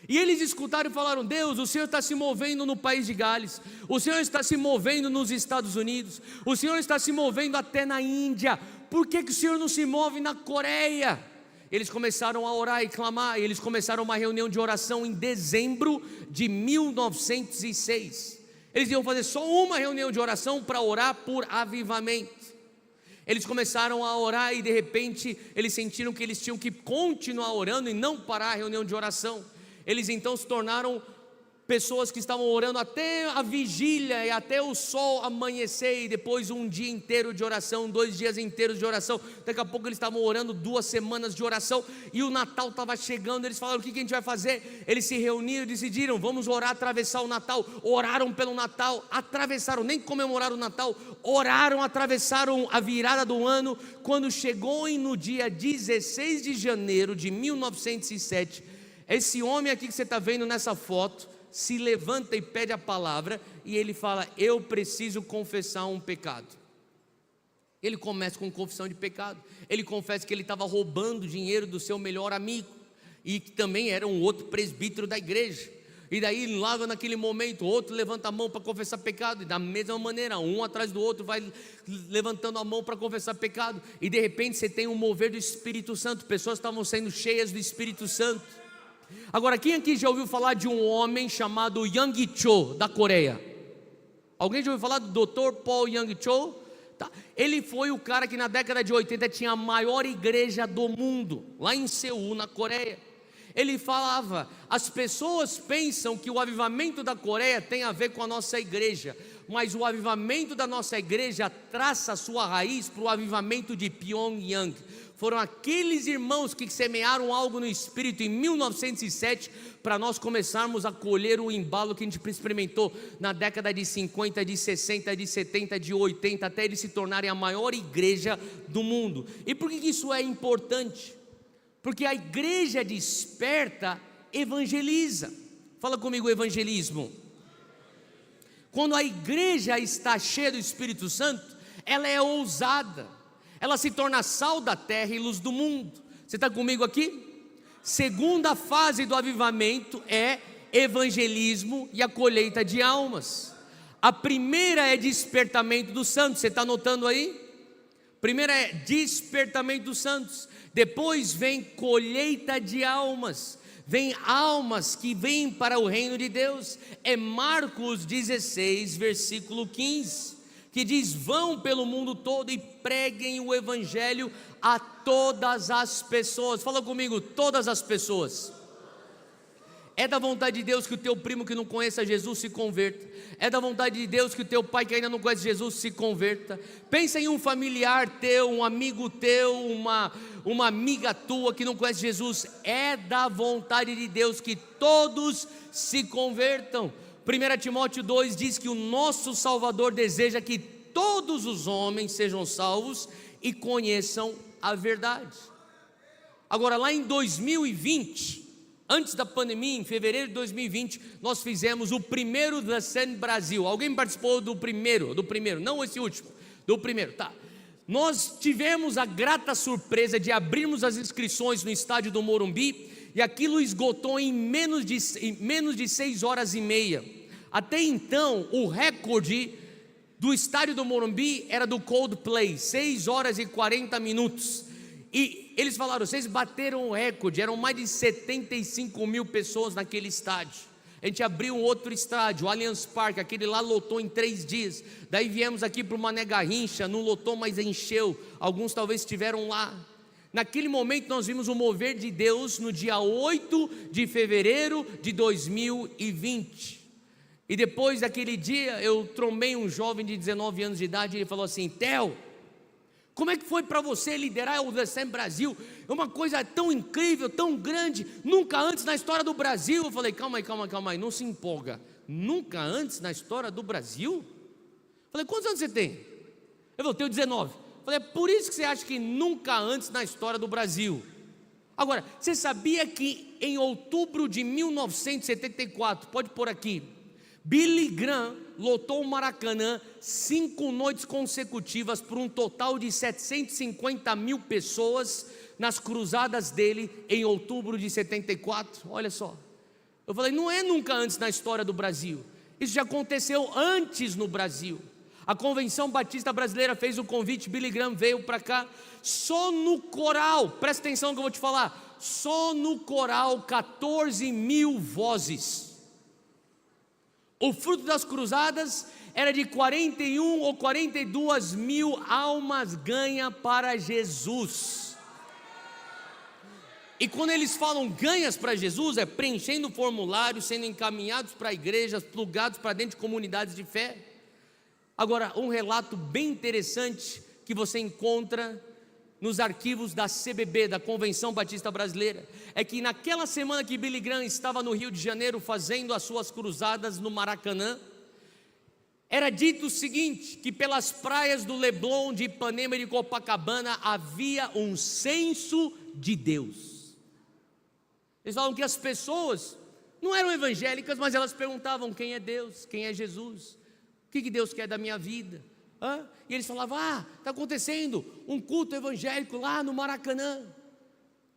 e eles escutaram e falaram: Deus, o Senhor está se movendo no país de Gales, o Senhor está se movendo nos Estados Unidos, o Senhor está se movendo até na Índia, por que o Senhor não se move na Coreia? Eles começaram a orar e clamar, e eles começaram uma reunião de oração em dezembro de 1906. Eles iam fazer só uma reunião de oração para orar por avivamento. Eles começaram a orar, e de repente eles sentiram que eles tinham que continuar orando e não parar a reunião de oração. Eles então se tornaram pessoas que estavam orando até a vigília e até o sol amanhecer, e depois um dia inteiro de oração, 2 dias inteiros de oração. Daqui a pouco eles estavam orando 2 semanas de oração, e o Natal estava chegando. Eles falaram: o que a gente vai fazer? Eles se reuniram e decidiram: vamos orar, atravessar o Natal. Oraram pelo Natal, atravessaram, nem comemoraram o Natal, oraram, atravessaram a virada do ano. Quando chegou no dia 16 de janeiro de 1907, esse homem aqui que você está vendo nessa foto se levanta e pede a palavra, e ele fala: eu preciso confessar um pecado. Ele começa com confissão de pecado. Ele confessa que ele estava roubando dinheiro do seu melhor amigo, e que também era um outro presbítero da igreja. E daí logo naquele momento, outro levanta a mão para confessar pecado, e da mesma maneira, um atrás do outro vai levantando a mão para confessar pecado, e de repente você tem um mover do Espírito Santo. Pessoas estavam sendo cheias do Espírito Santo. Agora, quem aqui já ouviu falar de um homem chamado Yang Cho, da Coreia? Alguém já ouviu falar do Dr. Paul Yang Cho? Tá. Ele foi o cara que na década de 80 tinha a maior igreja do mundo, lá em Seul, na Coreia. Ele falava: as pessoas pensam que o avivamento da Coreia tem a ver com a nossa igreja, mas o avivamento da nossa igreja traça a sua raiz para o avivamento de Pyongyang. Foram aqueles irmãos que semearam algo no Espírito em 1907, para nós começarmos a colher o embalo que a gente experimentou na década de 50, de 60, de 70, de 80, até eles se tornarem a maior igreja do mundo. E por que isso é importante? Porque a igreja desperta evangeliza. Fala comigo: evangelismo. Quando a igreja está cheia do Espírito Santo, ela é ousada, ela se torna sal da terra e luz do mundo. Você está comigo aqui? Segunda fase do avivamento é evangelismo e a colheita de almas. A primeira é despertamento dos santos. Você está anotando aí? Primeiro é despertamento dos santos, depois vem colheita de almas, vem almas que vêm para o reino de Deus. É Marcos 16, versículo 15, que diz: vão pelo mundo todo e preguem o evangelho a todas as pessoas. Fala comigo, todas as pessoas. É da vontade de Deus que o teu primo que não conheça Jesus se converta. É da vontade de Deus que o teu pai que ainda não conhece Jesus se converta. Pensa em um familiar teu, um amigo teu, uma amiga tua que não conhece Jesus. É da vontade de Deus que todos se convertam. 1 Timóteo 2 diz que o nosso Salvador deseja que todos os homens sejam salvos e conheçam a verdade. Agora, lá em 2020, antes da pandemia, em fevereiro de 2020, nós fizemos o primeiro The Sun Brasil. Alguém participou do primeiro, não esse último, do primeiro, tá? Nós tivemos a grata surpresa de abrirmos as inscrições no estádio do Morumbi, e aquilo esgotou em menos de 6 horas e meia. Até então, o recorde do estádio do Morumbi era do Coldplay, 6 horas e 40 minutos. E eles falaram: vocês bateram o recorde, eram mais de 75 mil pessoas naquele estádio. A gente abriu um outro estádio, o Allianz Parque, aquele lá lotou em 3 dias. Daí viemos aqui para o Mané Garrincha, não lotou, mas encheu. Alguns talvez estiveram lá. Naquele momento nós vimos o mover de Deus no dia 8 de fevereiro de 2020. E depois daquele dia eu trombei um jovem de 19 anos de idade, e ele falou assim: Theo, como é que foi para você liderar o The Sun Brasil? É uma coisa tão incrível, tão grande, nunca antes na história do Brasil. Eu falei: calma aí, não se empolga. Nunca antes na história do Brasil? Eu falei: quantos anos você tem? Ele falou: tenho 19. Eu falei: é por isso que você acha que nunca antes na história do Brasil. Agora, você sabia que em outubro de 1974, pode pôr aqui, Billy Graham lotou o Maracanã 5 noites consecutivas por um total de 750 mil pessoas nas cruzadas dele em outubro de 74. Olha só, eu falei: não é nunca antes na história do Brasil, isso já aconteceu antes no Brasil. A Convenção Batista Brasileira fez o convite, Billy Graham veio para cá. Só no coral, presta atenção no que eu vou te falar, só no coral 14 mil vozes. O fruto das cruzadas era de 41 ou 42 mil almas ganhas para Jesus. E quando eles falam ganhas para Jesus, é preenchendo formulários, sendo encaminhados para igrejas, plugados para dentro de comunidades de fé. Agora, um relato bem interessante que você encontra nos arquivos da CBB, da Convenção Batista Brasileira, é que naquela semana que Billy Graham estava no Rio de Janeiro fazendo as suas cruzadas no Maracanã, era dito o seguinte: que pelas praias do Leblon, de Ipanema e de Copacabana havia um censo de Deus. Eles falam que as pessoas não eram evangélicas, mas elas perguntavam: quem é Deus, quem é Jesus, o que Deus quer da minha vida? E eles falavam: está acontecendo um culto evangélico lá no Maracanã.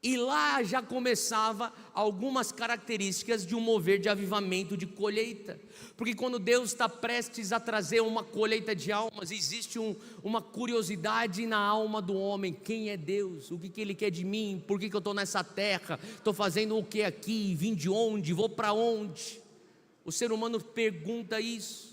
E lá já começava algumas características de um mover de avivamento, de colheita. Porque quando Deus está prestes a trazer uma colheita de almas, existe uma curiosidade na alma do homem: quem é Deus? O que Ele quer de mim? Por que eu estou nessa terra? Estou fazendo o que aqui? Vim de onde? Vou para onde? O ser humano pergunta isso.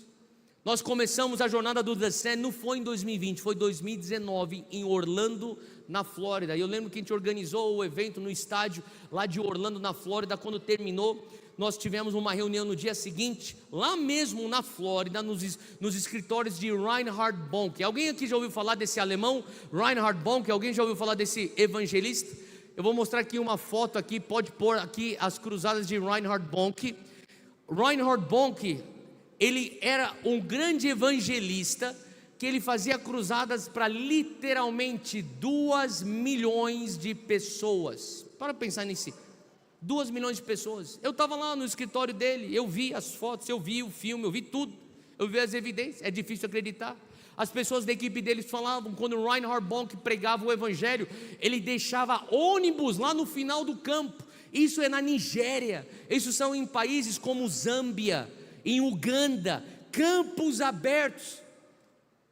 Nós começamos a jornada do The Sun, não foi em 2020, foi em 2019, em Orlando, na Flórida. E eu lembro que a gente organizou o evento no estádio lá de Orlando, na Flórida. Quando terminou, nós tivemos uma reunião no dia seguinte, lá mesmo na Flórida, nos escritórios de Reinhard Bonnke. Alguém aqui já ouviu falar desse alemão, Reinhard Bonnke? Alguém já ouviu falar desse evangelista? Eu vou mostrar aqui uma foto aqui, pode pôr aqui as cruzadas de Reinhard Bonnke. Reinhard Bonnke, ele era um grande evangelista, que ele fazia cruzadas para literalmente 2 milhões de pessoas. Para pensar nisso, 2 milhões de pessoas. Eu estava lá no escritório dele, eu vi as fotos, eu vi o filme, eu vi tudo, eu vi as evidências. É difícil acreditar. As pessoas da equipe deles falavam, quando o Reinhard Bonnke pregava o evangelho, ele deixava ônibus lá no final do campo. Isso é na Nigéria, isso são em países como Zâmbia, em Uganda, campos abertos.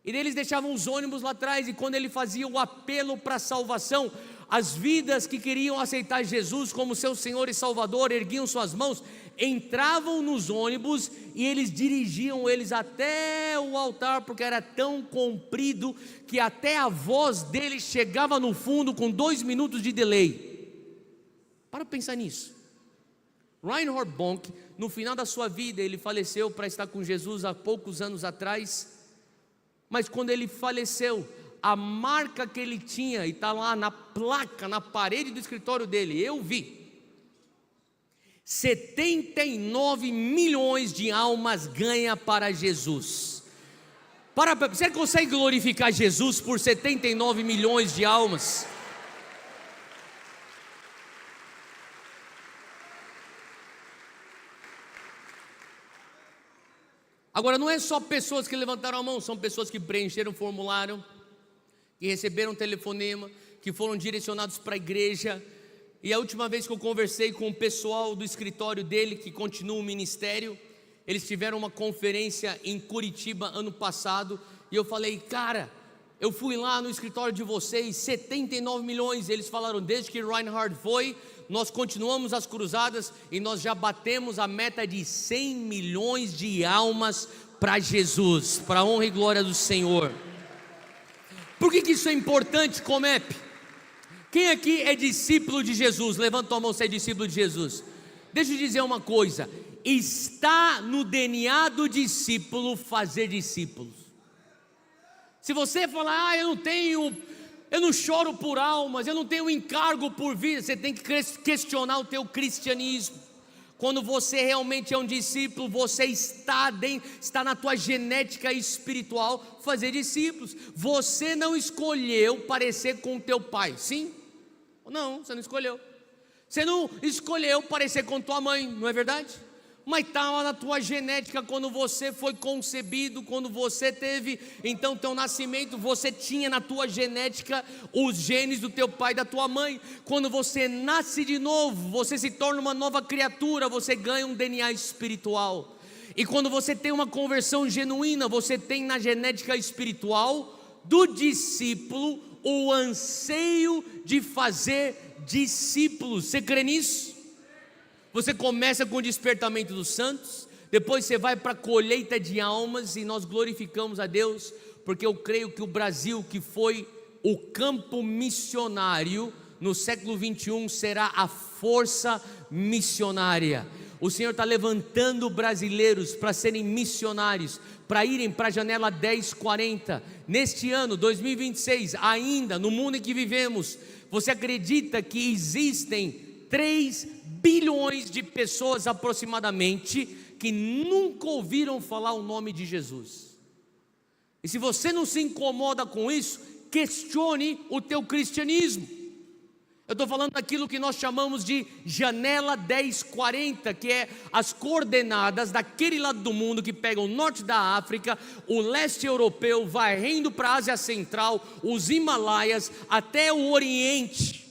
E daí eles deixavam os ônibus lá atrás, e quando ele fazia o apelo para a salvação, as vidas que queriam aceitar Jesus como seu Senhor e Salvador, erguiam suas mãos, entravam nos ônibus e eles dirigiam eles até o altar, porque era tão comprido que até a voz dele chegava no fundo com 2 minutos de delay. Para pensar nisso. Reinhard Bonk, no final da sua vida, ele faleceu para estar com Jesus há poucos anos atrás, mas quando ele faleceu, a marca que ele tinha, e está lá na placa, na parede do escritório dele, eu vi, 79 milhões de almas ganha para Jesus. Você consegue glorificar Jesus por 79 milhões de almas? Agora, não é só pessoas que levantaram a mão, são pessoas que preencheram o formulário, que receberam um telefonema, que foram direcionados para a igreja. E a última vez que eu conversei com o pessoal do escritório dele, que continua o ministério, eles tiveram uma conferência em Curitiba ano passado, e eu falei: cara, eu fui lá no escritório de vocês, 79 milhões, eles falaram: desde que Reinhard foi, nós continuamos as cruzadas, e nós já batemos a meta de 100 milhões de almas para Jesus, para a honra e glória do Senhor. Por que isso é importante, Comep? Quem aqui é discípulo de Jesus? Levanta a mão se é discípulo de Jesus. Deixa eu dizer uma coisa: está no DNA do discípulo fazer discípulos. Se você falar: eu não choro por almas, eu não tenho encargo por vida, você tem que questionar o teu cristianismo. Quando você realmente é um discípulo, você está na tua genética espiritual fazer discípulos. Você não escolheu parecer com o teu pai, sim? Não, você não escolheu. Você não escolheu parecer com tua mãe, não é verdade? Mas estava na tua genética quando você foi concebido, quando você teve então teu nascimento, você tinha na tua genética os genes do teu pai e da tua mãe. Quando você nasce de novo, você se torna uma nova criatura, você ganha um DNA espiritual. E quando você tem uma conversão genuína, você tem na genética espiritual do discípulo o anseio de fazer discípulos. Você crê nisso? Você começa com o despertamento dos santos, depois você vai para a colheita de almas, e nós glorificamos a Deus, porque eu creio que o Brasil, que foi o campo missionário no século 21, será a força missionária. O Senhor está levantando brasileiros para serem missionários, para irem para a janela 1040, neste ano 2026, ainda no mundo em que vivemos. Você acredita que existem 3 bilhões de pessoas aproximadamente que nunca ouviram falar o nome de Jesus? E se você não se incomoda com isso, questione o teu cristianismo. Eu estou falando daquilo que nós chamamos de janela 1040, que é as coordenadas daquele lado do mundo que pega o norte da África, o leste europeu, varrendo para a Ásia Central, os Himalaias, até o Oriente.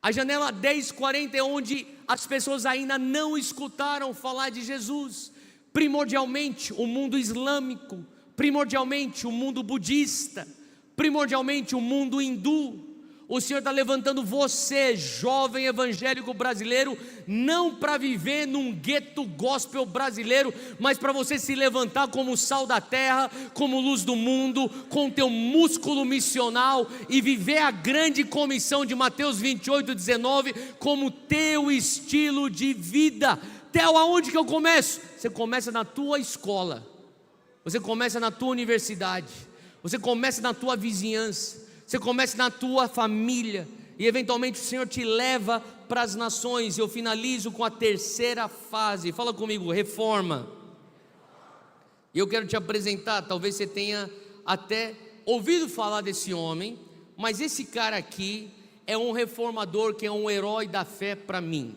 A janela 1040 é onde as pessoas ainda não escutaram falar de Jesus. Primordialmente o mundo islâmico, primordialmente o mundo budista, primordialmente o mundo hindu. O Senhor está levantando você, jovem evangélico brasileiro, não para viver num gueto gospel brasileiro, mas para você se levantar como sal da terra, como luz do mundo, com teu músculo missional, e viver a grande comissão de Mateus 28:19 como teu estilo de vida. Theo, aonde que eu começo? Você começa na tua escola, você começa na tua universidade, você começa na tua vizinhança, você começa na tua família, e eventualmente o Senhor te leva para as nações. Eu finalizo com a terceira fase. Fala comigo: reforma. E eu quero te apresentar, talvez você tenha até ouvido falar desse homem, mas esse cara aqui é um reformador, que é um herói da fé para mim.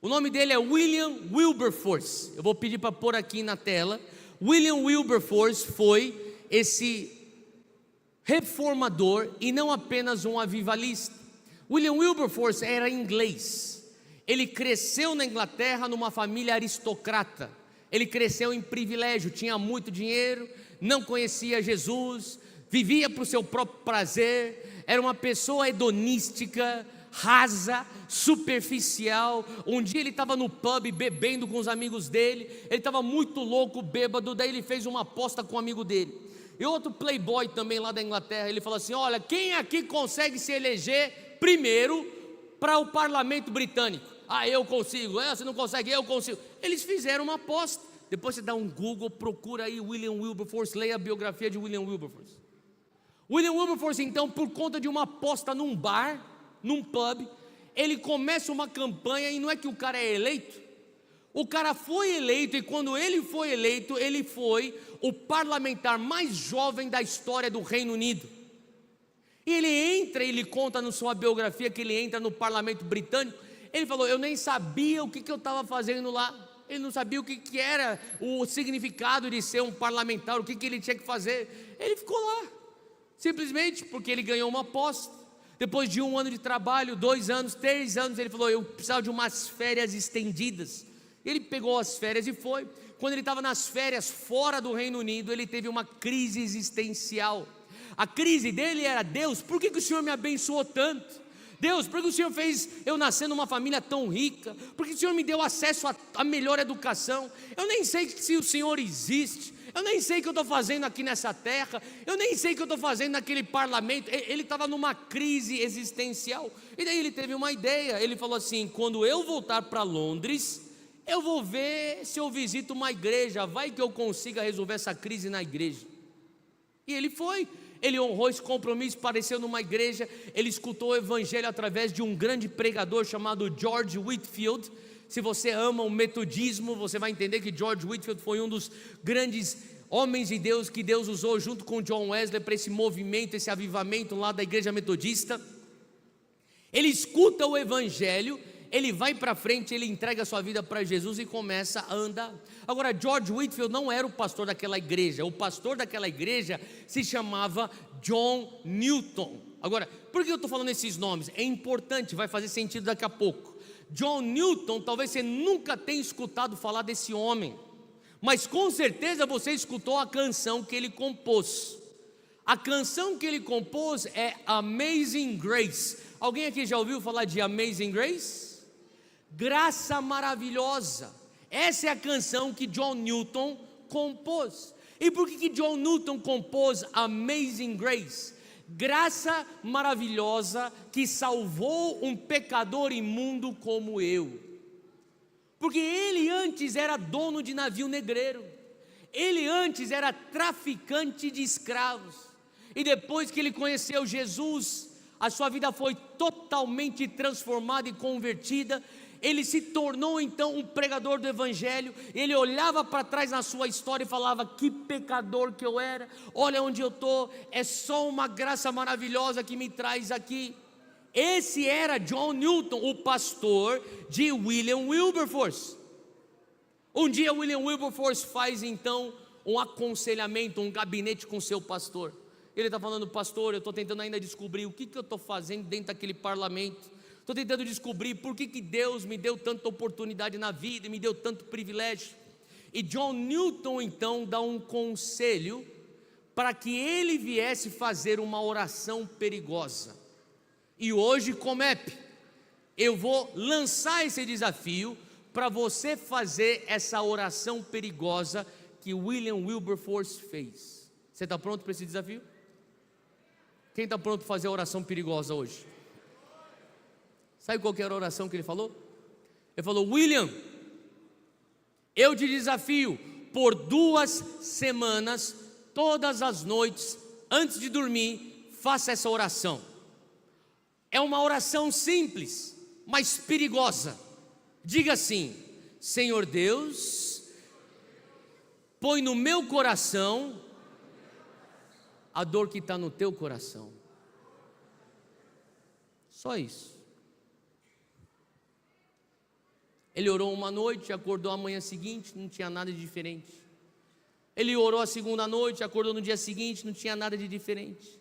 O nome dele é William Wilberforce. Eu vou pedir para pôr aqui na tela. William Wilberforce foi esse reformador e não apenas um avivalista. William Wilberforce era inglês. Ele cresceu na Inglaterra numa família aristocrata. Ele cresceu em privilégio, tinha muito dinheiro, não conhecia Jesus, vivia para o seu próprio prazer, era uma pessoa hedonística, rasa, superficial. Um dia ele estava no pub bebendo com os amigos dele, ele estava muito louco, bêbado, daí ele fez uma aposta com um amigo dele, e outro playboy também lá da Inglaterra. Ele falou assim: olha, quem aqui consegue se eleger primeiro para o parlamento britânico? Ah, eu consigo. Você não consegue? Eu consigo. Eles fizeram uma aposta. Depois você dá um Google, procura aí William Wilberforce, leia a biografia de William Wilberforce. William Wilberforce, então, por conta de uma aposta num bar, num pub, ele começa uma campanha, e não é que o cara é eleito, o cara foi eleito, e quando ele foi eleito, ele foi o parlamentar mais jovem da história do Reino Unido. E ele conta na sua biografia que ele entra no parlamento britânico. Ele falou: eu nem sabia o que eu estava fazendo lá. Ele não sabia o que era o significado de ser um parlamentar, o que ele tinha que fazer. Ele ficou lá, simplesmente porque ele ganhou uma aposta. Depois de 1 ano de trabalho, 2 anos, 3 anos, ele falou: eu precisava de umas férias estendidas. Ele pegou as férias e foi. Quando ele estava nas férias fora do Reino Unido, ele teve uma crise existencial. A crise dele era: Deus, por que o Senhor me abençoou tanto? Deus, por que o Senhor fez eu nascer numa família tão rica? Por que o Senhor me deu acesso à melhor educação? Eu nem sei se o Senhor existe, eu nem sei o que eu estou fazendo aqui nessa terra, eu nem sei o que eu estou fazendo naquele parlamento. Ele estava numa crise existencial, e daí ele teve uma ideia. Ele falou assim: quando eu voltar para Londres, eu vou ver se eu visito uma igreja, vai que eu consiga resolver essa crise na igreja. E ele foi. Ele honrou esse compromisso, apareceu numa igreja, ele escutou o evangelho através de um grande pregador chamado George Whitefield. Se você ama o metodismo, você vai entender que George Whitefield foi um dos grandes homens de Deus que Deus usou junto com John Wesley para esse movimento, esse avivamento lá da igreja metodista. Ele escuta o evangelho, ele vai para frente, ele entrega a sua vida para Jesus e começa a andar. Agora, George Whitefield não era o pastor daquela igreja. O pastor daquela igreja se chamava John Newton. Agora, por que eu estou falando esses nomes? É importante, vai fazer sentido daqui a pouco. John Newton, talvez você nunca tenha escutado falar desse homem, mas com certeza você escutou a canção que ele compôs. A canção que ele compôs é Amazing Grace. Alguém aqui já ouviu falar de Amazing Grace? Graça maravilhosa. Essa é a canção que John Newton compôs. E por que John Newton compôs Amazing Grace? Graça maravilhosa que salvou um pecador imundo como eu. Porque ele antes era dono de navio negreiro, ele antes era traficante de escravos, e depois que ele conheceu Jesus, a sua vida foi totalmente transformada e convertida. Ele se tornou então um pregador do evangelho. Ele olhava para trás na sua história e falava: que pecador que eu era, olha onde eu estou, é só uma graça maravilhosa que me traz aqui. Esse era John Newton, o pastor de William Wilberforce. Um dia William Wilberforce faz então um aconselhamento, um gabinete com seu pastor. Ele está falando: pastor, eu estou tentando ainda descobrir o que eu estou fazendo dentro daquele parlamento. Estou tentando descobrir por que Deus me deu tanta oportunidade na vida e me deu tanto privilégio. E John Newton então dá um conselho para que ele viesse fazer uma oração perigosa. E hoje, Comep, eu vou lançar esse desafio para você fazer essa oração perigosa que William Wilberforce fez. Você está pronto para esse desafio? Quem está pronto para fazer a oração perigosa hoje? Sabe qual que era a oração que ele falou? Ele falou: William, eu te desafio por 2 semanas, todas as noites, antes de dormir, faça essa oração. É uma oração simples, mas perigosa. Diga assim: Senhor Deus, põe no meu coração a dor que está no teu coração. Só isso. Ele orou uma noite, acordou a manhã seguinte, não tinha nada de diferente. Ele orou a segunda noite, acordou no dia seguinte, não tinha nada de diferente.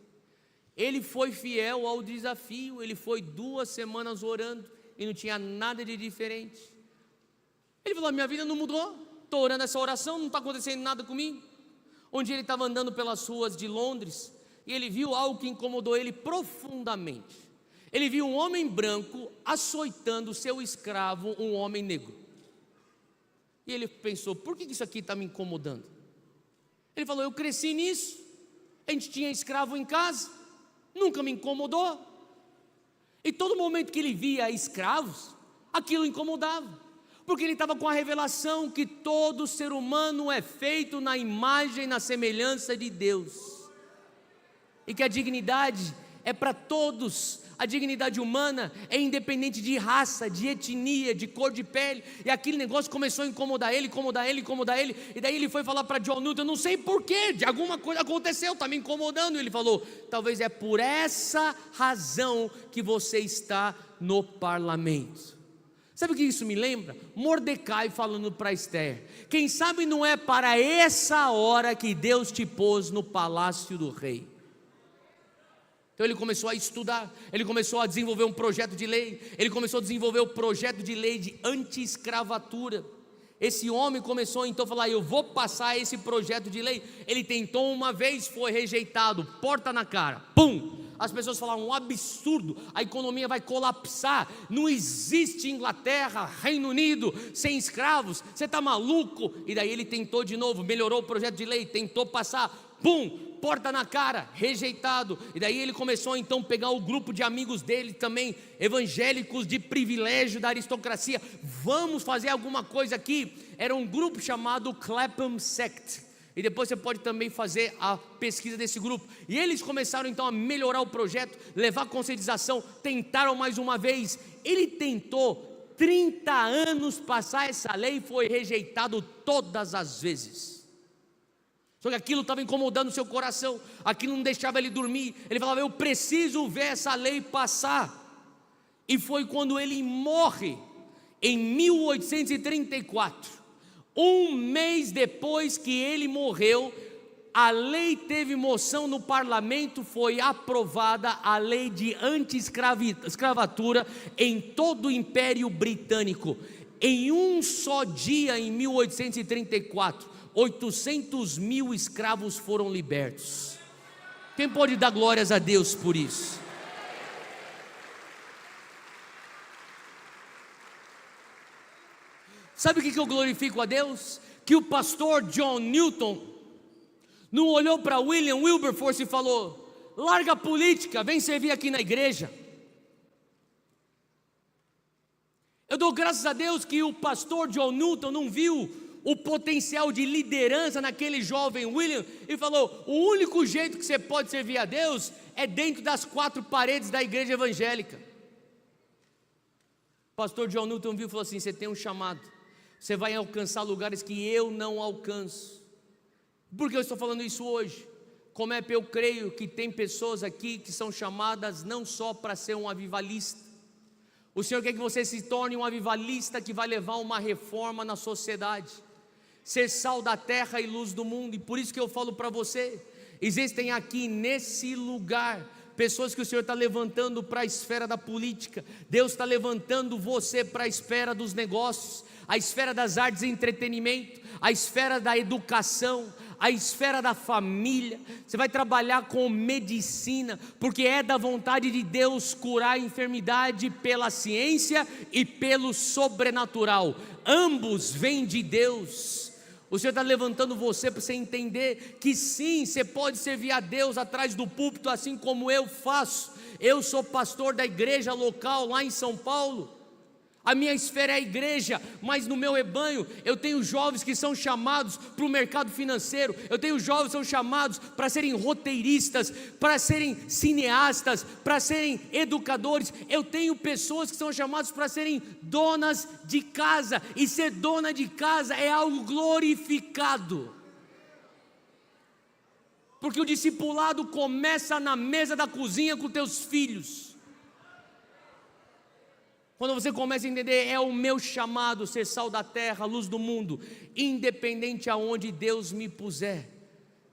Ele foi fiel ao desafio, ele foi 2 semanas orando e não tinha nada de diferente. Ele falou: minha vida não mudou, estou orando essa oração, não está acontecendo nada comigo. Um dia ele estava andando pelas ruas de Londres e ele viu algo que incomodou ele profundamente. Ele viu um homem branco açoitando seu escravo, um homem negro. E ele pensou: por que isso aqui está me incomodando? Ele falou: eu cresci nisso, a gente tinha escravo em casa, nunca me incomodou. E todo momento que ele via escravos, aquilo incomodava, porque ele estava com a revelação que todo ser humano é feito na imagem e na semelhança de Deus, e que a dignidade é para todos. A dignidade humana é independente de raça, de etnia, de cor de pele. E aquele negócio começou a incomodar ele. E daí ele foi falar para John Newton: eu não sei porquê, de alguma coisa aconteceu, está me incomodando. E ele falou: talvez é por essa razão que você está no parlamento. Sabe o que isso me lembra? Mordecai falando para Esther: quem sabe não é para essa hora que Deus te pôs no palácio do rei. Então ele começou a estudar, ele começou a desenvolver um projeto de lei, ele começou a desenvolver o projeto de lei de anti-escravatura. Esse homem começou então a falar: eu vou passar esse projeto de lei. Ele tentou uma vez, foi rejeitado, porta na cara, pum! As pessoas falaram: um absurdo, a economia vai colapsar, não existe Inglaterra, Reino Unido sem escravos, você está maluco? E daí ele tentou de novo, melhorou o projeto de lei, tentou passar, pum! Porta na cara, rejeitado. E daí ele começou então a pegar o grupo de amigos dele também, evangélicos de privilégio da aristocracia: vamos fazer alguma coisa aqui. Era um grupo chamado Clapham Sect, e depois você pode também fazer a pesquisa desse grupo. E eles começaram então a melhorar o projeto, levar a conscientização, tentaram mais uma vez. Ele tentou 30 anos passar essa lei e foi rejeitado todas as vezes. Só que aquilo estava incomodando o seu coração, aquilo não deixava ele dormir. Ele falava: eu preciso ver essa lei passar. E foi quando ele morre, em 1834, um mês depois que ele morreu, a lei teve moção no parlamento, foi aprovada a lei de anti-escravatura em todo o Império Britânico. Em um só dia, em 1834, 800 mil escravos foram libertos. Quem pode dar glórias a Deus por isso? Sabe o que eu glorifico a Deus? Que o pastor John Newton não olhou para William Wilberforce e falou: larga a política, vem servir aqui na igreja. Eu dou graças a Deus que o pastor John Newton não viu o potencial de liderança naquele jovem William e falou: o único jeito que você pode servir a Deus é dentro das quatro paredes da igreja evangélica. O pastor John Newton viu e falou assim: você tem um chamado, você vai alcançar lugares que eu não alcanço. Por que eu estou falando isso hoje? Como é que eu creio que tem pessoas aqui que são chamadas não só para ser um avivalista. O Senhor quer que você se torne um avivalista que vai levar uma reforma na sociedade, ser sal da terra e luz do mundo. E por isso que eu falo para você, existem aqui nesse lugar pessoas que o Senhor está levantando para a esfera da política. Deus está levantando você para a esfera dos negócios, a esfera das artes e entretenimento, a esfera da educação, a esfera da família. Você vai trabalhar com medicina, porque é da vontade de Deus curar a enfermidade pela ciência e pelo sobrenatural. Ambos vêm de Deus. O Senhor está levantando você para você entender que sim, você pode servir a Deus atrás do púlpito, assim como eu faço. Eu sou pastor da igreja local lá em São Paulo. A minha esfera é a igreja, mas no meu rebanho eu tenho jovens que são chamados para o mercado financeiro. Eu tenho jovens que são chamados para serem roteiristas, para serem cineastas, para serem educadores. Eu tenho pessoas que são chamadas para serem donas de casa, e ser dona de casa é algo glorificado, porque o discipulado começa na mesa da cozinha com teus filhos. Quando você começa a entender, é o meu chamado ser sal da terra, luz do mundo, independente aonde Deus me puser.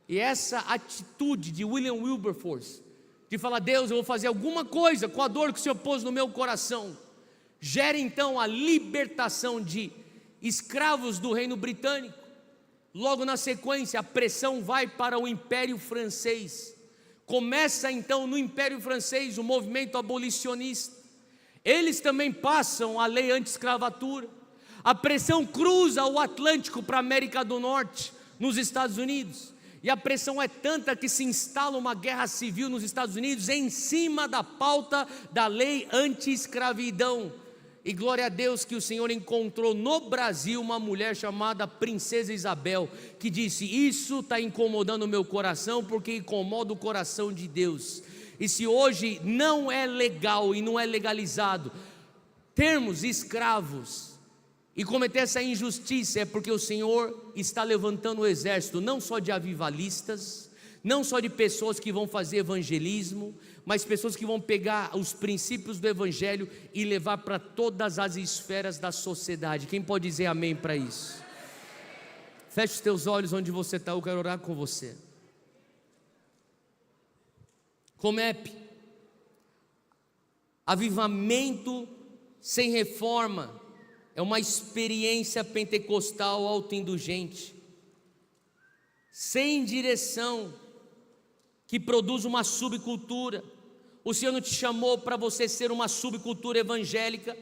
E essa atitude de William Wilberforce, de falar: Deus, eu vou fazer alguma coisa com a dor que o Senhor pôs no meu coração, gera então a libertação de escravos do reino britânico. Logo na sequência, a pressão vai para o Império Francês. Começa então no Império Francês o movimento abolicionista. Eles também passam a lei anti-escravatura. A pressão cruza o Atlântico para a América do Norte, nos Estados Unidos. E a pressão é tanta que se instala uma guerra civil nos Estados Unidos em cima da pauta da lei anti-escravidão. E glória a Deus que o Senhor encontrou no Brasil uma mulher chamada Princesa Isabel, que disse: isso está incomodando o meu coração, porque incomoda o coração de Deus. E se hoje não é legal e não é legalizado termos escravos e cometer essa injustiça, é porque o Senhor está levantando o exército, não só de avivalistas, não só de pessoas que vão fazer evangelismo, mas pessoas que vão pegar os princípios do evangelho e levar para todas as esferas da sociedade. Quem pode dizer amém para isso? Feche os teus olhos onde você está, eu quero orar com você. Comep, avivamento sem reforma é uma experiência pentecostal autoindulgente, sem direção, que produz uma subcultura. O Senhor não te chamou para você ser uma subcultura evangélica.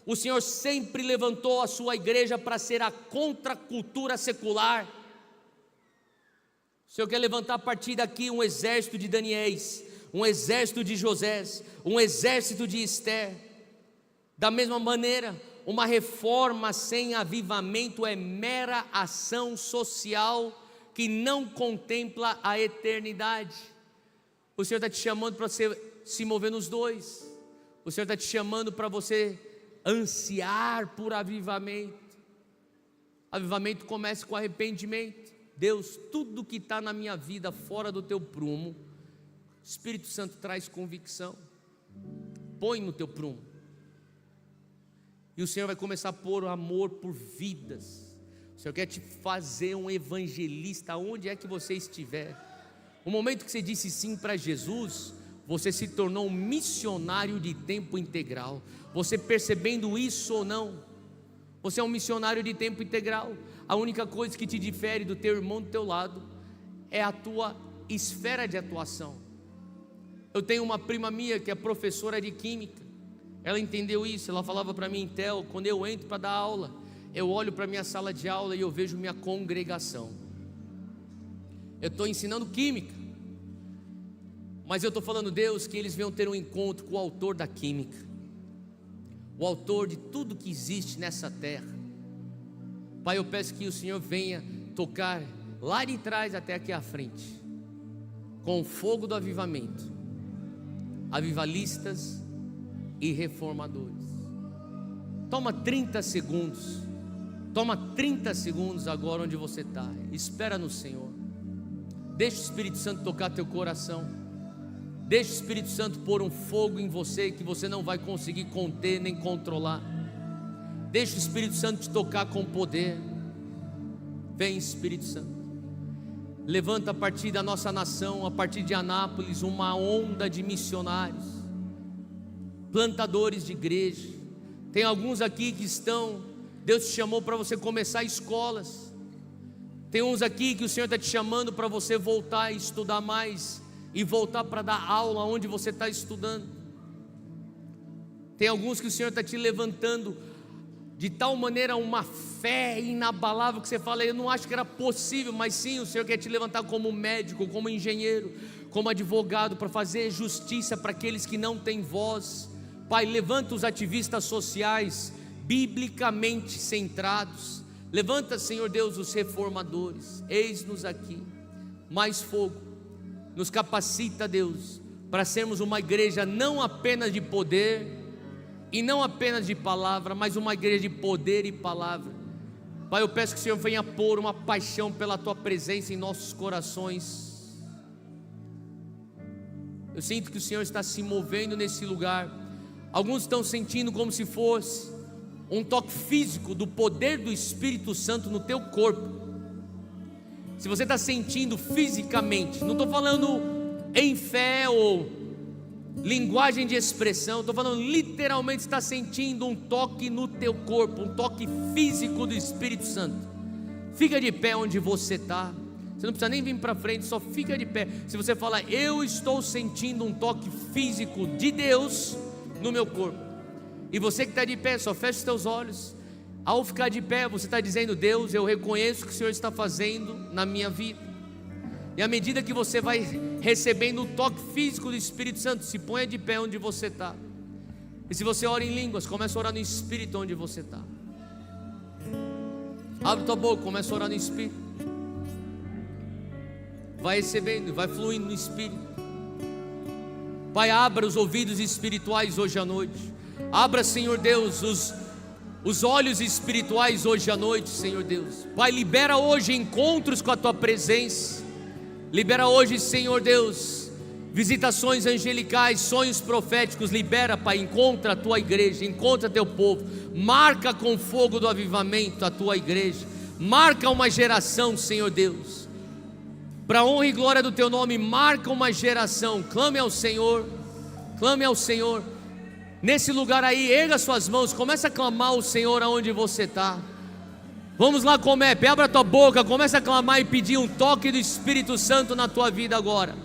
O Senhor sempre levantou a sua igreja para ser a contracultura secular. O Senhor quer levantar a partir daqui um exército de Daniéis, um exército de Josés, um exército de Esther. Da mesma maneira, uma reforma sem avivamento é mera ação social que não contempla a eternidade. O Senhor está te chamando para você se mover nos dois. O Senhor está te chamando para você ansiar por avivamento. Avivamento começa com arrependimento. Deus, tudo que está na minha vida fora do teu prumo, Espírito Santo traz convicção. Põe no teu prumo. E o Senhor vai começar a pôr o amor por vidas. O Senhor quer te fazer um evangelista onde é que você estiver. O momento que você disse sim para Jesus, você se tornou um missionário de tempo integral. Você percebendo isso ou não, você é um missionário de tempo integral. A única coisa que te difere do teu irmão do teu lado é a tua esfera de atuação. Eu tenho uma prima minha que é professora de química. Ela entendeu isso. Ela falava para mim: Theo, quando eu entro para dar aula, eu olho para a minha sala de aula e eu vejo minha congregação. Eu estou ensinando química, mas eu estou falando, Deus, que eles venham ter um encontro com o autor da química, o autor de tudo que existe nessa terra. Pai, eu peço que o Senhor venha tocar lá de trás até aqui à frente, com o fogo do avivamento, avivalistas e reformadores. Toma 30 segundos. Toma 30 segundos agora onde você está. Espera no Senhor. Deixa o Espírito Santo tocar teu coração. Deixa o Espírito Santo pôr um fogo em você que você não vai conseguir conter nem controlar. Deixa o Espírito Santo te tocar com poder. Vem, Espírito Santo. Levanta a partir da nossa nação, a partir de Anápolis, uma onda de missionários, plantadores de igreja. Tem alguns aqui que estão, Deus te chamou para você começar escolas. Tem uns aqui que o Senhor está te chamando para você voltar a estudar mais e voltar para dar aula onde você está estudando. Tem alguns que o Senhor está te levantando de tal maneira, uma fé inabalável, que você fala: eu não acho que era possível, mas sim, o Senhor quer te levantar como médico, como engenheiro, como advogado, para fazer justiça para aqueles que não têm voz. Pai, levanta os ativistas sociais, biblicamente centrados. Levanta, Senhor Deus, os reformadores. Eis-nos aqui. Mais fogo. Nos capacita, Deus, para sermos uma igreja não apenas de poder e não apenas de palavra, mas uma igreja de poder e palavra. Pai, eu peço que o Senhor venha pôr uma paixão pela Tua presença em nossos corações. Eu sinto que o Senhor está se movendo nesse lugar. Alguns estão sentindo como se fosse um toque físico do poder do Espírito Santo no teu corpo. Se você está sentindo fisicamente, não estou falando em fé ou linguagem de expressão, estou falando literalmente, está sentindo um toque no teu corpo, um toque físico do Espírito Santo. Fica de pé onde você está. Você não precisa nem vir para frente, só fica de pé. Se você falar, eu estou sentindo um toque físico de Deus no meu corpo. E você que está de pé, só fecha os teus olhos. Ao ficar de pé, você está dizendo, Deus, eu reconheço o que o Senhor está fazendo na minha vida. E à medida que você vai recebendo o toque físico do Espírito Santo, se ponha de pé onde você está. E se você ora em línguas, começa a orar no Espírito onde você está. Abre tua boca, começa a orar no Espírito. Vai recebendo, vai fluindo no Espírito. Pai, abra os ouvidos espirituais hoje à noite. Abra, Senhor Deus, os olhos espirituais hoje à noite, Senhor Deus. Pai, libera hoje encontros com a Tua presença. Libera hoje, Senhor Deus, visitações angelicais, sonhos proféticos. Libera, Pai, encontra a Tua igreja, encontra Teu povo. Marca com fogo do avivamento a Tua igreja. Marca uma geração, Senhor Deus, para a honra e glória do Teu nome. Marca uma geração. Clame ao Senhor, clame ao Senhor. Nesse lugar aí, erga suas mãos, começa a clamar ao Senhor aonde você está. Vamos lá, Comep, abra a tua boca, começa a clamar e pedir um toque do Espírito Santo na tua vida agora.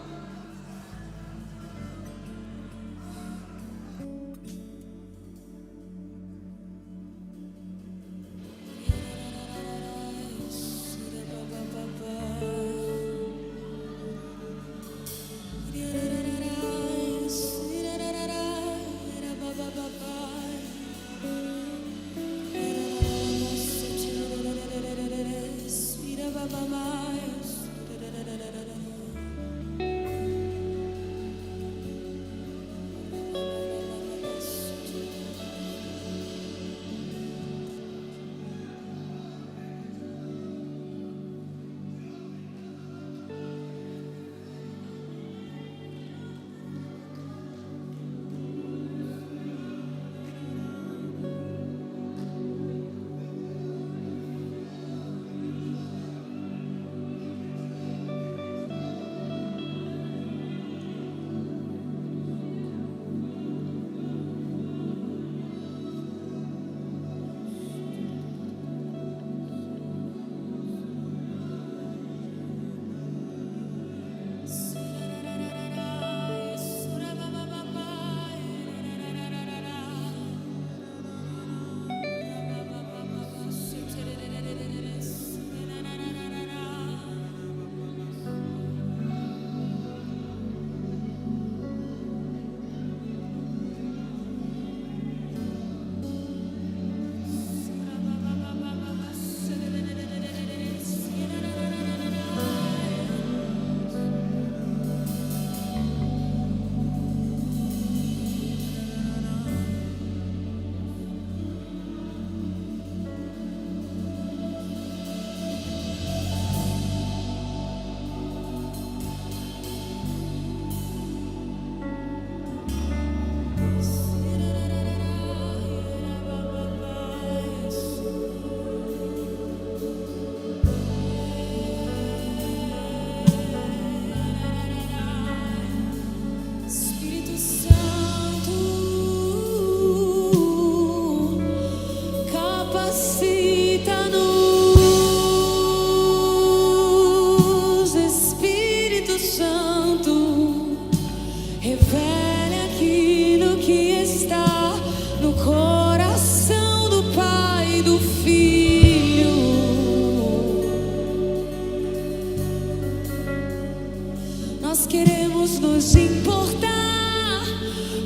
Nós queremos nos importar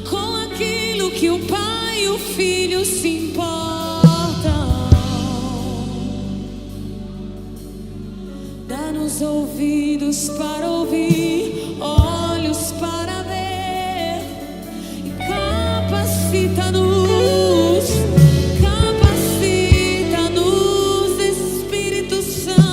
com aquilo que o Pai e o Filho se importam. Dá-nos ouvidos para ouvir, olhos para ver, e capacita-nos, Espírito Santo.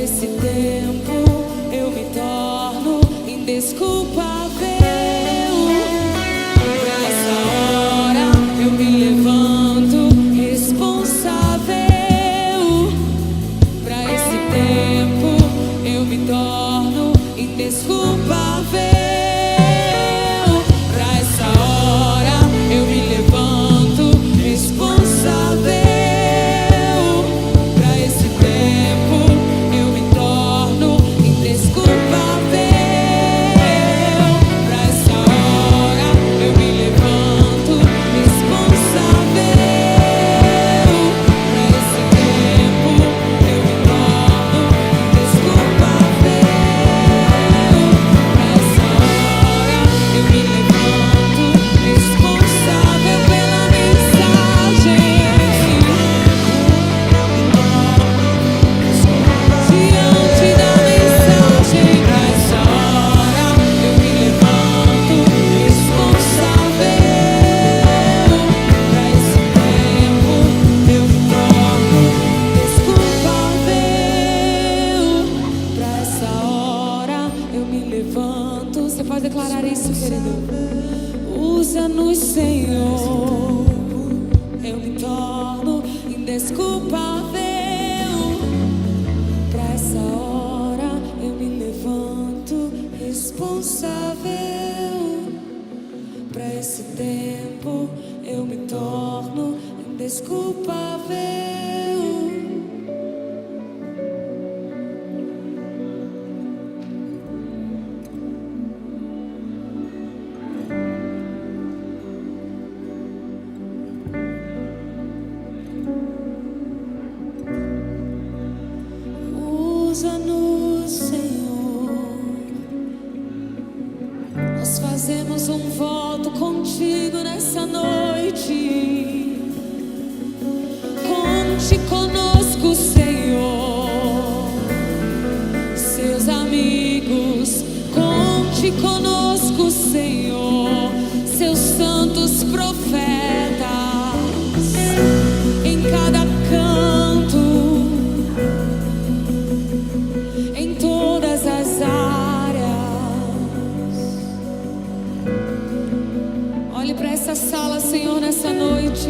esse tempo eu me torno indesculpável. Pra essa hora eu me levanto responsável. Pra esse tempo eu me torno indesculpável. Pra essa hora eu me levanto responsável. Pra esse tempo eu me torno indesculpável. Pra essa hora eu me levanto responsável. Pra esse tempo eu me torno indesculpável. Pra essa hora eu me levanto responsável pela mensagem. Diante da mensagem, pra essa hora eu me levanto responsável. Pra esse tempo eu me torno desculpável. Pra essa hora eu me levanto. Você pode declarar isso, querido? Usa-nos, Senhor. Eu me torno indesculpável. Pra essa hora eu me levanto responsável. Pra esse tempo eu me torno indesculpável. Usa-nos, Senhor. Nós fazemos um voto contigo nessa noite. Conte conosco, Senhor. Seus amigos, conte conosco, Senhor. Seus santos profetas em cada canto, em todas as áreas. Olhe para essa sala, Senhor, nessa noite.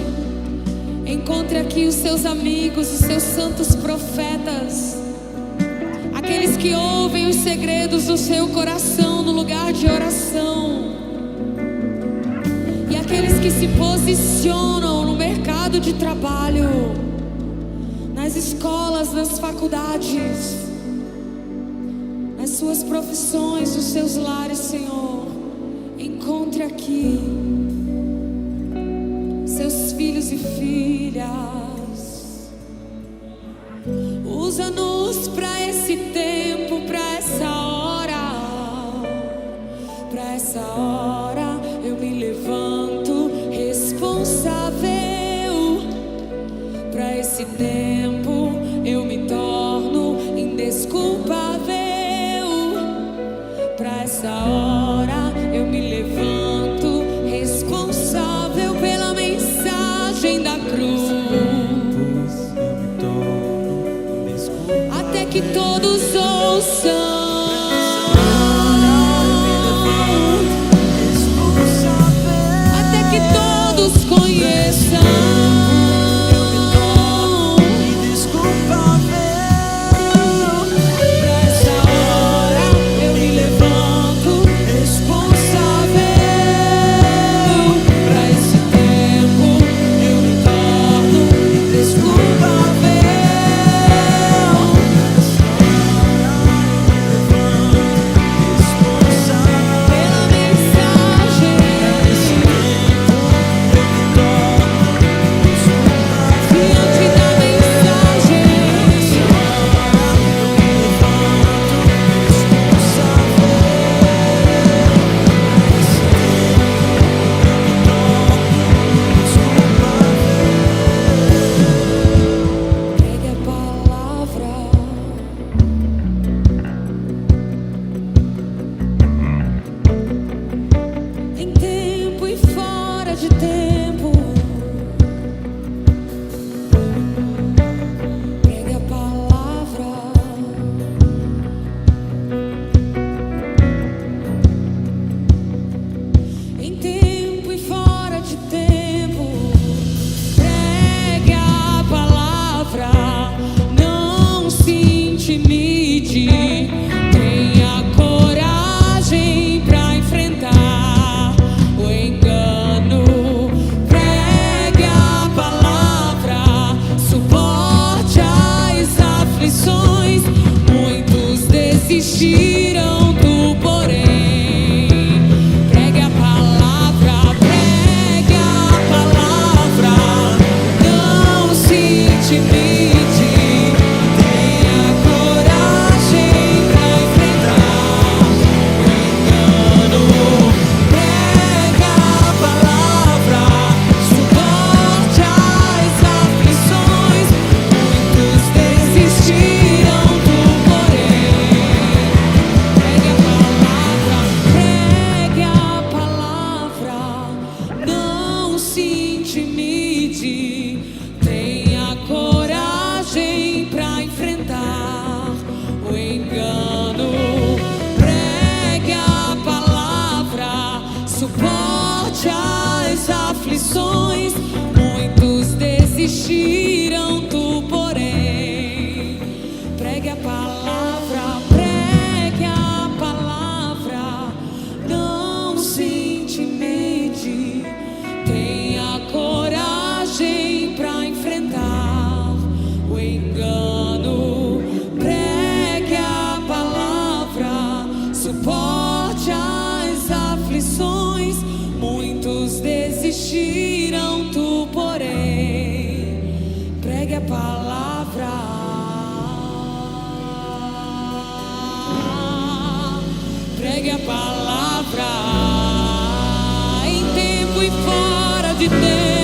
Encontre aqui os seus amigos, os seus santos profetas, aqueles que ouvem os segredos do seu coração no lugar de oração, e aqueles que se posicionam no mercado de trabalho, nas escolas, nas faculdades, nas suas profissões, nos seus lares, Senhor. Encontre aqui seus filhos e filhas. Usa-nos para esse tempo, para essa hora. Para essa hora eu me levanto responsável. Para esse tempo eu me torno indesculpável. Para essa hora eu me levanto responsável pela mensagem da cruz. Até que todos ouçam, até que todos conheçam. timide. Tenha coragem para enfrentar o engano. Pregue a palavra, suporte as aflições. Muitos desistiram, tu porém pregue a palavra, pregue a palavra. Não se intimide, tenha coragem para enfrentar o engano. Pregue a palavra, suporte as aflições. Muitos desistiram, tu porém pregue a palavra, não se intimide, tenha coragem para enfrentar o engano. Pregue a palavra, suporte as aflições. Muitos desistiram, tu porém pregue a palavra, pregue a palavra. Não se intimide, tenha coragem para enfrentar o engano. Pregue a palavra, suporte as aflições. Muitos desistiram, tu porém pregue a palavra. Pregue a palavra em tempo e fora de tempo.